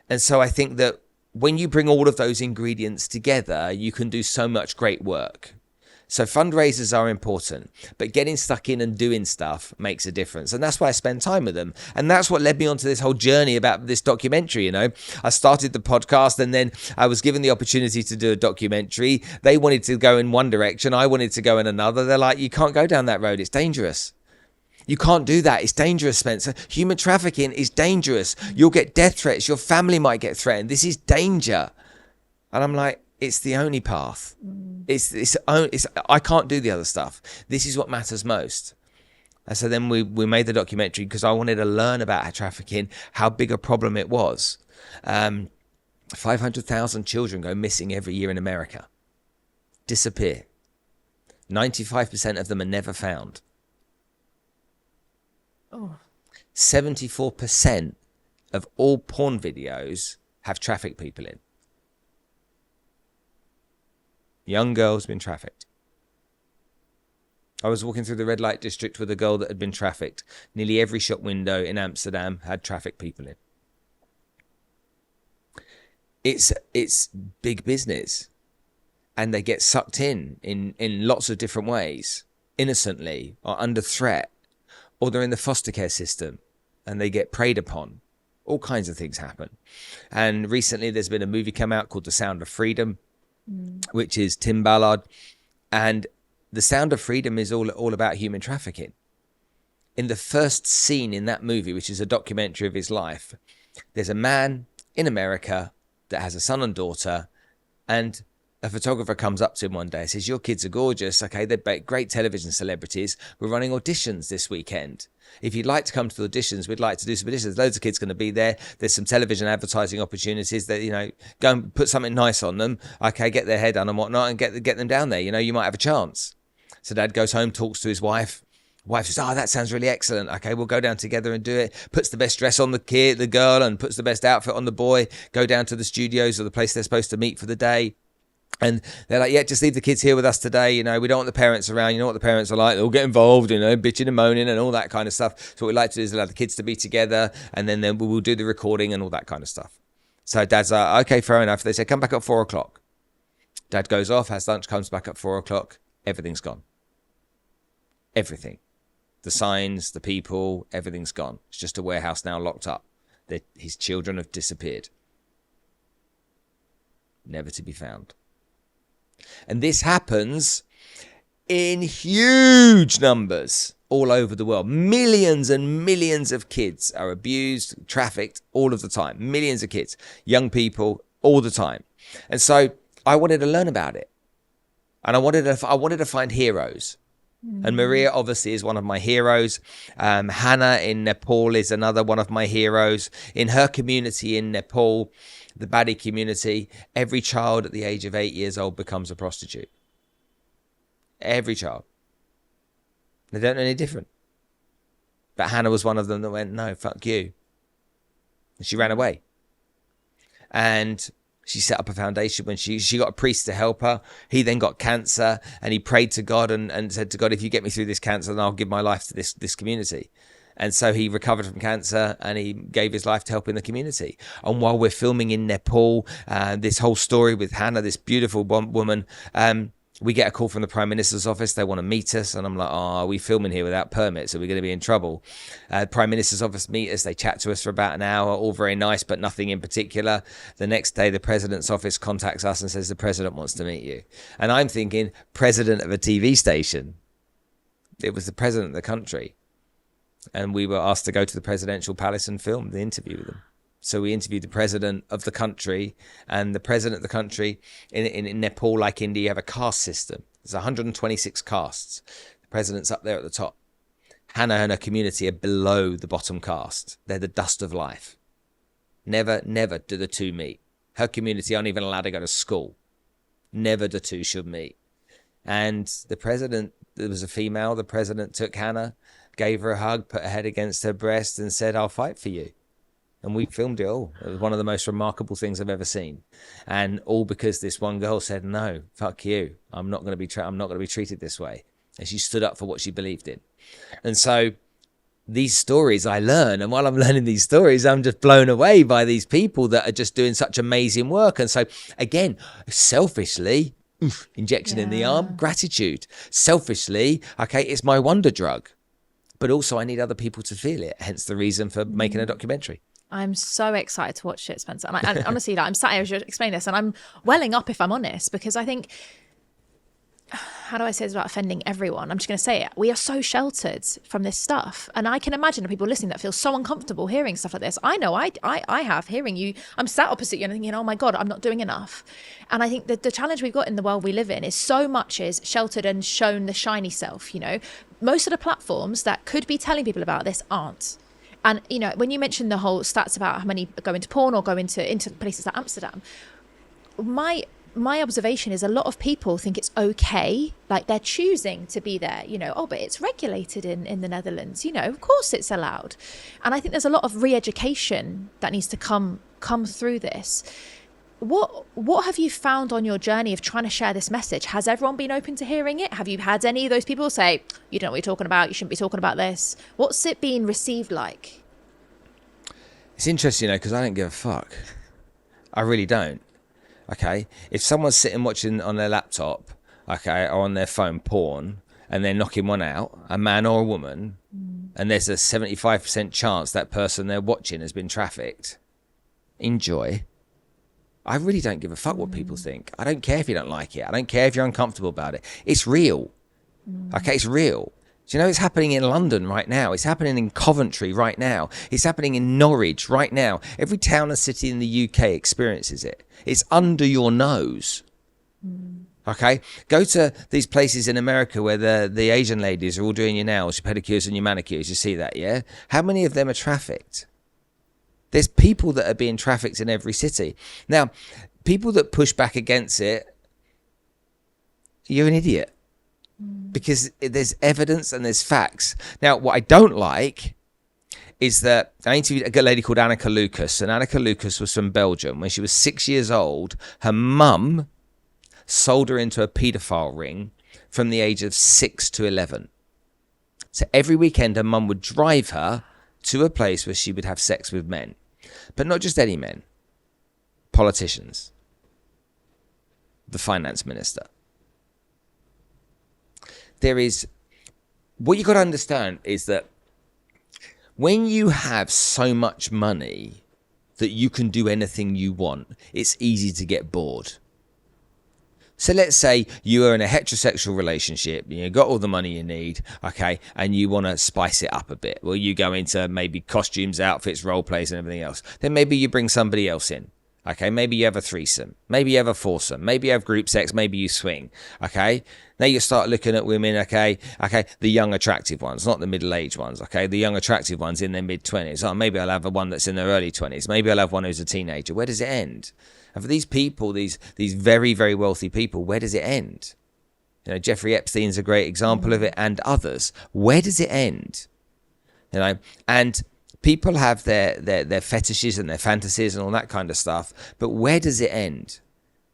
And so I think that when you bring all of those ingredients together, you can do so much great work. So fundraisers are important, but getting stuck in and doing stuff makes a difference. And that's why I spend time with them. And that's what led me onto this whole journey about this documentary. I started the podcast and then I was given the opportunity to do a documentary. They wanted to go in one direction. I wanted to go in another. They're like, you can't go down that road. It's dangerous. You can't do that. It's dangerous, Spencer. Human trafficking is dangerous. You'll get death threats. Your family might get threatened. This is danger. And I'm like, it's the only path. I can't do the other stuff. This is what matters most. And so then we made the documentary because I wanted to learn about trafficking, how big a problem it was. 500,000 children go missing every year in America. Disappear. 95% of them are never found. 74% of all porn videos have trafficked people in. Young girls been trafficked. I was walking through the red light district with a girl that had been trafficked. Nearly every shop window in Amsterdam had trafficked people in. It's big business. And they get sucked in lots of different ways, innocently or under threat, or they're in the foster care system and they get preyed upon. All kinds of things happen. And recently there's been a movie come out called The Sound of Freedom, which is Tim Ballard. And The Sound of Freedom is all about human trafficking. In the first scene in that movie, which is a documentary of his life, there's a man in America that has a son and daughter, and a photographer comes up to him one day and says, your kids are gorgeous. Okay, they're great television celebrities. We're running auditions this weekend. If you'd like to come to the auditions, we'd like to do some auditions. Loads of kids going to be there. There's some television advertising opportunities that, go and put something nice on them. Okay, get their hair done and whatnot and get them down there. You might have a chance. So dad goes home, talks to his wife. Wife says, that sounds really excellent. Okay, we'll go down together and do it. Puts the best dress on the girl, and puts the best outfit on the boy. Go down to the studios or the place they're supposed to meet for the day. And they're like, yeah, just leave the kids here with us today. We don't want the parents around. You know what the parents are like. They'll get involved, bitching and moaning and all that kind of stuff. So what we like to do is allow the kids to be together, and then we will do the recording and all that kind of stuff. So dad's like, okay, fair enough. They say, come back at 4:00. Dad goes off, has lunch, comes back at 4:00. Everything's gone. Everything. The signs, the people, everything's gone. It's just a warehouse now locked up. His children have disappeared. Never to be found. And this happens in huge numbers all over the world. Millions and millions of kids are abused, trafficked all of the time. Millions of kids, young people, all the time. And so I wanted to learn about it. And I wanted to find heroes. And Maria obviously is one of my heroes. Hannah in Nepal is another one of my heroes. In her community in Nepal, the Badi community, every child at the age of 8 years old becomes a prostitute. Every child. They don't know any different. But Hannah was one of them that went, no, fuck you. And she ran away. And she set up a foundation when she got a priest to help her. He then got cancer and he prayed to God and said to God, if you get me through this cancer, then I'll give my life to this community. And so he recovered from cancer and he gave his life to helping the community. And while we're filming in Nepal, this whole story with Hannah, this beautiful woman, We get a call from the Prime Minister's office. They want to meet us. And I'm like, are we filming here without permits? Are we going to be in trouble? Prime Minister's office meet us. They chat to us for about an hour, all very nice, but nothing in particular. The next day, the President's office contacts us and says, the President wants to meet you. And I'm thinking, President of a TV station. It was the President of the country. And we were asked to go to the presidential palace and film the interview with them. So we interviewed the president of the country, and the president of the country in Nepal, like India, you have a caste system. There's 126 castes. The president's up there at the top. Hannah and her community are below the bottom caste. They're the dust of life. Never do the two meet. Her community aren't even allowed to go to school. Never the two should meet. And the president, there was a female, the president took Hannah, gave her a hug, put her head against her breast and said, I'll fight for you. And we filmed it all. It was one of the most remarkable things I've ever seen. And all because this one girl said, no, fuck you. I'm not going to be treated this way. And she stood up for what she believed in. And so these stories I learn. And while I'm learning these stories, I'm just blown away by these people that are just doing such amazing work. And so again, selfishly, injection in the arm, gratitude. Selfishly, okay, it's my wonder drug. But also I need other people to feel it. Hence the reason for making a documentary. I'm so excited to watch it, Spencer. And honestly, like, I'm sat here as you explain this and I'm welling up, if I'm honest, because I think, how do I say this without offending everyone? I'm just going to say it. We are so sheltered from this stuff. And I can imagine the people listening that feel so uncomfortable hearing stuff like this. I know I have hearing you. I'm sat opposite you and thinking, oh my God, I'm not doing enough. And I think that the challenge we've got in the world we live in is so much is sheltered and shown the shiny self, you know. Most of the platforms that could be telling people about this aren't. And, you know, when you mentioned the whole stats about how many go into porn or go into places like Amsterdam, my observation is a lot of people think it's okay, like they're choosing to be there, you know, oh, but it's regulated in the Netherlands, you know, of course it's allowed. And I think there's a lot of re-education that needs to come through this. What have you found on your journey of trying to share this message? Has everyone been open to hearing it? Have you had any of those people say, you don't know what you're talking about, you shouldn't be talking about this? What's it been received like? It's interesting, you know, because I don't give a fuck. I really don't. Okay, if someone's sitting watching on their laptop, okay, or on their phone porn, and they're knocking one out, a man or a woman, and there's a 75% chance that person they're watching has been trafficked, enjoy. I really don't give a fuck what people think. I don't care if you don't like it. I don't care if you're uncomfortable about it. It's real. Okay, it's real. Do you know it's happening in London right now? It's happening in Coventry right now. It's happening in Norwich right now. Every town and city in the UK experiences it. It's under your nose. Okay? Go to these places in America where the Asian ladies are all doing your nails, your pedicures and your manicures. You see that, yeah? How many of them are trafficked? There's people that are being trafficked in every city. Now, people that push back against it, you're an idiot. Because there's evidence and there's facts. Now, what I don't like is that I interviewed a lady called Anneke Lucas, and Anneke Lucas was from Belgium. When she was 6 years old, her mum sold her into a paedophile ring from the age of 6 to 11. So every weekend, her mum would drive her to a place where she would have sex with men. But not just any men. Politicians. The finance minister. What you got to understand is that when you have so much money that you can do anything you want, it's easy to get bored. So let's say you are in a heterosexual relationship, you've got all the money you need, okay, and you want to spice it up a bit. Well, you go into maybe costumes, outfits, role plays and everything else. Then maybe you bring somebody else in. Okay, maybe you have a threesome, maybe you have a foursome, maybe you have group sex, maybe you swing, okay? Now you start looking at women, okay, the young attractive ones, not the middle-aged ones, okay? The young attractive ones in their mid-20s. Oh, maybe I'll have one that's in their early 20s. Maybe I'll have one who's a teenager. Where does it end? And for these people, these very, very wealthy people, where does it end? You know, Jeffrey Epstein's a great example of it, and others. Where does it end? You know, and people have their fetishes and their fantasies and all that kind of stuff, but where does it end?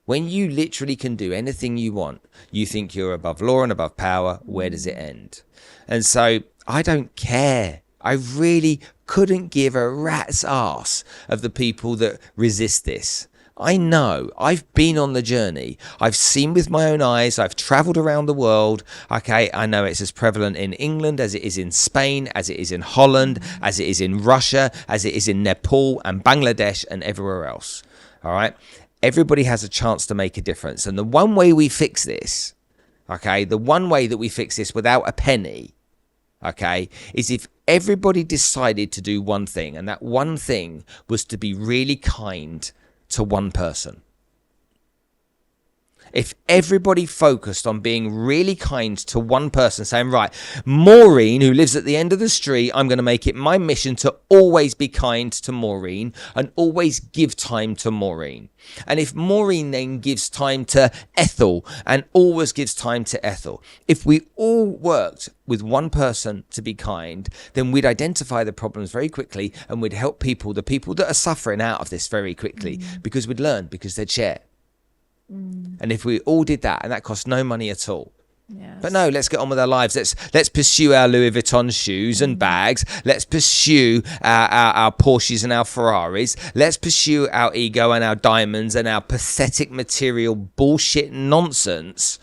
When you literally can do anything you want, you think you're above law and above power, where does it end? And so I don't care. I really couldn't give a rat's ass of the people that resist this. I know, I've been on the journey. I've seen with my own eyes. I've traveled around the world. Okay, I know it's as prevalent in England as it is in Spain, as it is in Holland, as it is in Russia, as it is in Nepal and Bangladesh and everywhere else. All right, everybody has a chance to make a difference. And the one way we fix this, okay, the one way that we fix this without a penny, okay, is if everybody decided to do one thing, and that one thing was to be really kind to one person. If everybody focused on being really kind to one person, saying, right, Maureen, who lives at the end of the street, I'm going to make it my mission to always be kind to Maureen and always give time to Maureen. And if Maureen then gives time to Ethel and always gives time to Ethel, if we all worked with one person to be kind, then we'd identify the problems very quickly and we'd help people, the people that are suffering, out of this very quickly, because we'd learn, because they'd share. And if we all did that, and that costs no money at all. Yes. But no, let's get on with our lives. Let's pursue our Louis Vuitton shoes and bags. Let's pursue our Porsches and our Ferraris. Let's pursue our ego and our diamonds and our pathetic material bullshit nonsense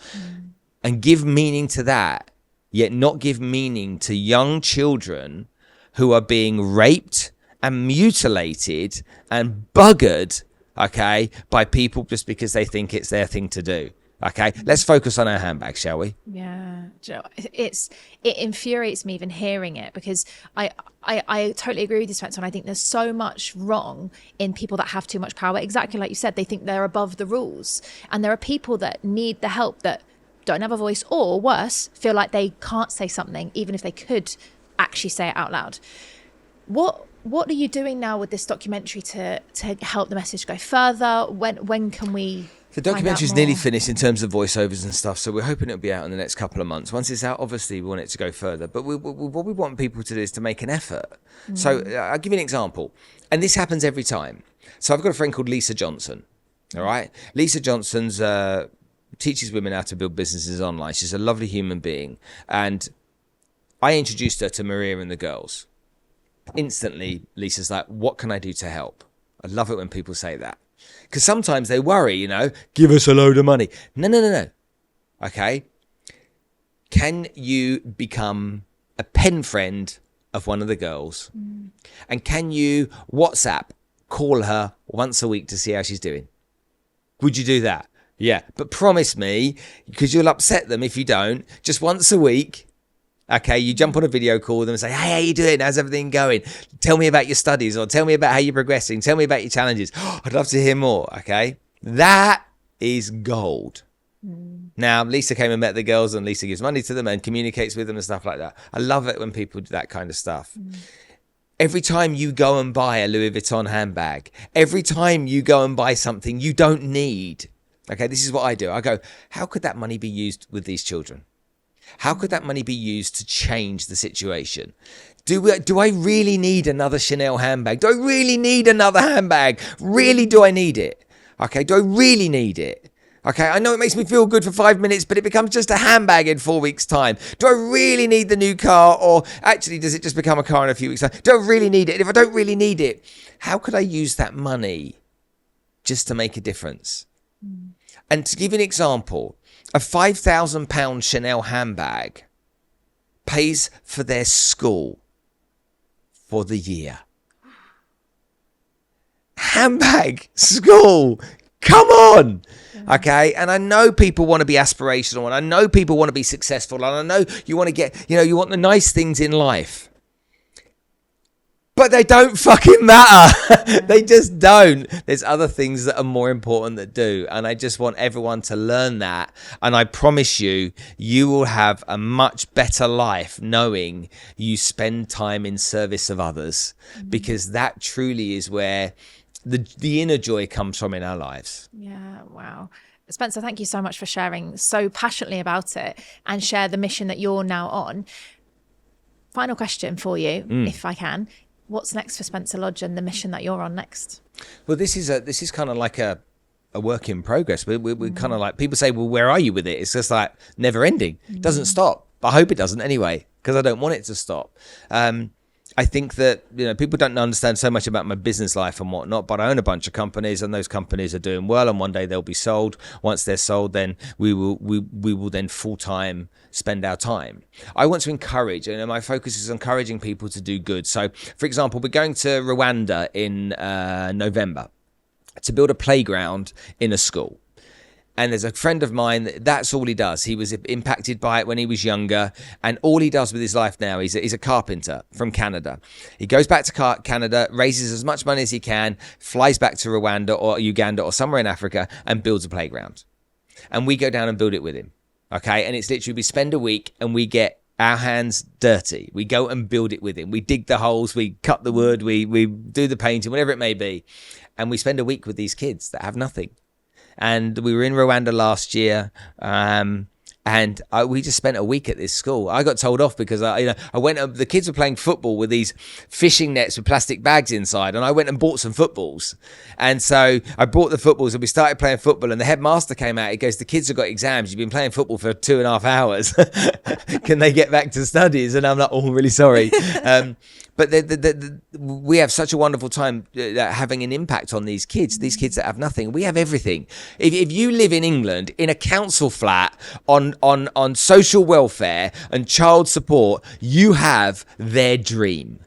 and give meaning to that, yet not give meaning to young children who are being raped and mutilated and buggered, okay, by people just because they think it's their thing to do. Okay, let's focus on our handbags, shall we? Yeah, Joe, it infuriates me even hearing it, because I totally agree with you, Spencer. And I think there's so much wrong in people that have too much power. Exactly like you said, they think they're above the rules. And there are people that need the help that don't have a voice, or worse, feel like they can't say something, even if they could actually say it out loud. What are you doing now with this documentary to help the message go further? When can we? The documentary is nearly finished in terms of voiceovers and stuff, so we're hoping it'll be out in the next couple of months. Once it's out, obviously we want it to go further, but what we want people to do is to make an effort. So I'll give you an example, and this happens every time. So I've got a friend called Lisa Johnson. All right, Lisa Johnson's teaches women how to build businesses online. She's a lovely human being, and I introduced her to Maria and the girls. Instantly, Lisa's like, what can I do to help? I love it when people say that, because sometimes they worry, give us a load of money. No. Okay. Can you become a pen friend of one of the girls? And can you WhatsApp call her once a week to see how she's doing? Would you do that? Yeah. But promise me, because you'll upset them if you don't, just once a week. Okay, you jump on a video call with them and say, hey, how you doing? How's everything going? Tell me about your studies, or tell me about how you're progressing. Tell me about your challenges. I'd love to hear more, okay? That is gold. Now, Lisa came and met the girls, and Lisa gives money to them and communicates with them and stuff like that. I love it when people do that kind of stuff. Every time you go and buy a Louis Vuitton handbag, every time you go and buy something you don't need, okay, this is what I do. I go, how could that money be used with these children? How could that money be used to change the situation? Do I really need another Chanel handbag? Do I really need another handbag? Really, do I need it? Okay, do I really need it? Okay, I know it makes me feel good for 5 minutes, but it becomes just a handbag in 4 weeks' time. Do I really need the new car? Or actually, does it just become a car in a few weeks' time? Do I really need it? And if I don't really need it, how could I use that money just to make a difference? And to give you an example, a £5,000 Chanel handbag pays for their school for the year. Handbag, school, come on. Okay, and I know people want to be aspirational, and I know people want to be successful, and I know you want to get, you want the nice things in life. But they don't fucking matter. They just don't. There's other things that are more important that do. And I just want everyone to learn that. And I promise you, you will have a much better life knowing you spend time in service of others, because that truly is where the inner joy comes from in our lives. Yeah, wow. Spencer, thank you so much for sharing so passionately about it and share the mission that you're now on. Final question for you, if I can. What's next for Spencer Lodge and the mission that you're on next? Well, this is kind of like a work in progress. We're kind of like, people say, well, where are you with it? It's just like never ending. It doesn't stop. But I hope it doesn't anyway, because I don't want it to stop. I think that, people don't understand so much about my business life and whatnot, but I own a bunch of companies, and those companies are doing well, and one day they'll be sold. Once they're sold, then we will then full-time spend our time. I want to encourage, and my focus is encouraging people to do good. So, for example, we're going to Rwanda in November to build a playground in a school. And there's a friend of mine, that's all he does. He was impacted by it when he was younger. And all he does with his life now, he's a carpenter from Canada. He goes back to Canada, raises as much money as he can, flies back to Rwanda or Uganda or somewhere in Africa and builds a playground. And we go down and build it with him. Okay. And it's literally, we spend a week and we get our hands dirty. We go and build it with him. We dig the holes, we cut the wood, we do the painting, whatever it may be. And we spend a week with these kids that have nothing. And we were in Rwanda last year, and we just spent a week at this school. I got told off because I went. The kids were playing football with these fishing nets with plastic bags inside, and I went and bought some footballs. And so I bought the footballs, and we started playing football. And the headmaster came out. He goes, "The kids have got exams. You've been playing football for 2.5 hours. Can they get back to studies?" And I'm like, "Oh, I'm really sorry." But we have such a wonderful time having an impact on these kids that have nothing. We have everything. If you live in England in a council flat on social welfare and child support, you have their dream.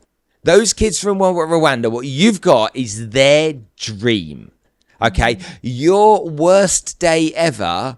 Those kids from Rwanda, what you've got is their dream. Okay? Your worst day ever,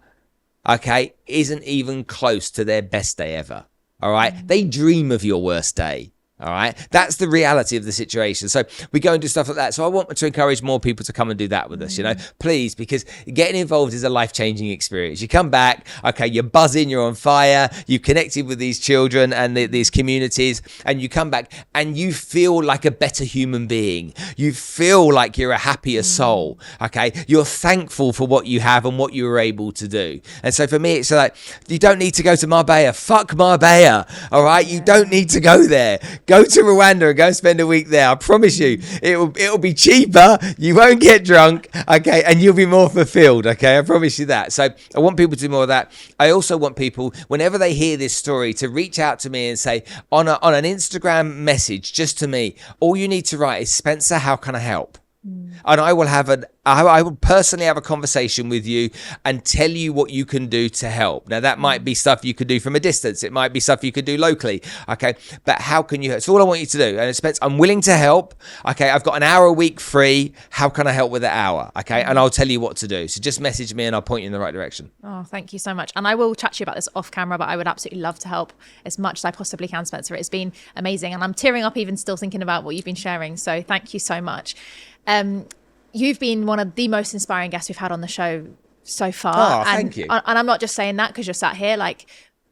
okay, isn't even close to their best day ever. All right? They dream of your worst day. All right. That's the reality of the situation. So we go and do stuff like that. So I want to encourage more people to come and do that with us, please, because getting involved is a life-changing experience. You come back, okay, you're buzzing, you're on fire, you've connected with these children and these communities, and you come back and you feel like a better human being. You feel like you're a happier soul. Okay. You're thankful for what you have and what you were able to do. And so for me, it's like, you don't need to go to Marbella. Fuck Marbella. All right. You don't need to go there. Go to Rwanda and go spend a week there. I promise you, it'll be cheaper. You won't get drunk, okay, and you'll be more fulfilled, okay. I promise you that. So I want people to do more of that. I also want people, whenever they hear this story, to reach out to me and say on an Instagram message, just to me, all you need to write is, "Spencer, how can I help?" And I will personally have a conversation with you and tell you what you can do to help. Now, that might be stuff you could do from a distance. It might be stuff you could do locally. Okay. But how can you help? So all I want you to do, and Spence, I'm willing to help. Okay. I've got an hour a week free. How can I help with that hour? Okay. And I'll tell you what to do. So just message me and I'll point you in the right direction. Oh, thank you so much. And I will chat to you about this off camera, but I would absolutely love to help as much as I possibly can, Spencer. It's been amazing. And I'm tearing up even still thinking about what you've been sharing. So thank you so much. You've been one of the most inspiring guests we've had on the show so far. Oh, thank you. And I'm not just saying that because you're sat here. Like,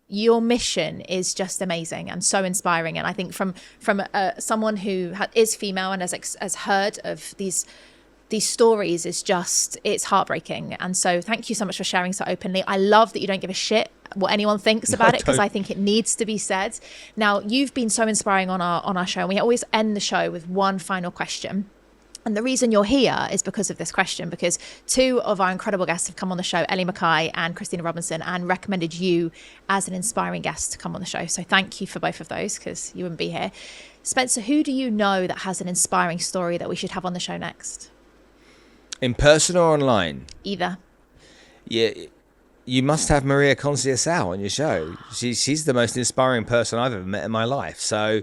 your mission is just amazing and so inspiring. And I think from someone who is female and has heard of these stories, it's heartbreaking. And so thank you so much for sharing so openly. I love that you don't give a shit what anyone thinks about it, because I think it needs to be said. Now, you've been so inspiring on our show, and we always end the show with one final question. And the reason you're here is because of this question, because 2 of our incredible guests have come on the show, Ellie Mackay and Christina Robinson, and recommended you as an inspiring guest to come on the show. So thank you for both of those, because you wouldn't be here. Spencer, who do you know that has an inspiring story that we should have on the show next? In person or online? Either. Yeah. You must have Maria Conceição on your show. She's the most inspiring person I've ever met in my life. So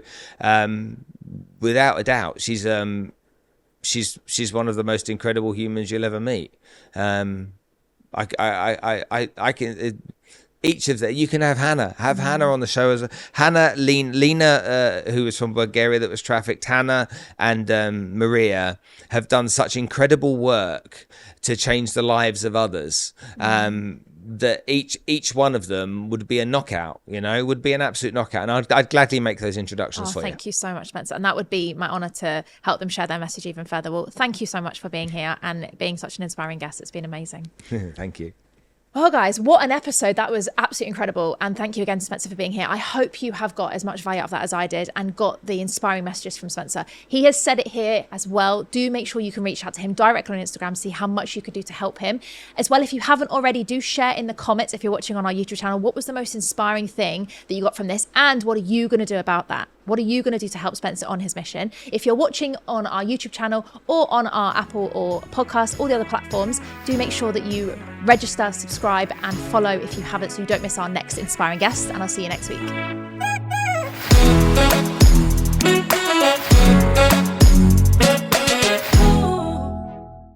without a doubt, she's one of the most incredible humans you'll ever meet. I can. Each of them, you can have Hannah. Have Hannah on the show as Hannah, Lena, who was from Bulgaria that was trafficked. Hannah and Maria have done such incredible work to change the lives of others. That each one of them would be a knockout, would be an absolute knockout. And I'd gladly make those introductions for you. Thank you so much, Spencer. And that would be my honor to help them share their message even further. Well, thank you so much for being here and being such an inspiring guest. It's been amazing. Thank you. Oh, guys, what an episode. That was absolutely incredible. And thank you again to Spencer for being here. I hope you have got as much value out of that as I did and got the inspiring messages from Spencer. He has said it here as well. Do make sure you can reach out to him directly on Instagram, see how much you could do to help him. As well, if you haven't already, do share in the comments if you're watching on our YouTube channel, what was the most inspiring thing that you got from this? And what are you going to do about that? What are you going to do to help Spencer on his mission? If you're watching on our YouTube channel or on our Apple or podcast, all the other platforms, do make sure that you register, subscribe, and follow if you haven't, so you don't miss our next inspiring guest. And I'll see you next week.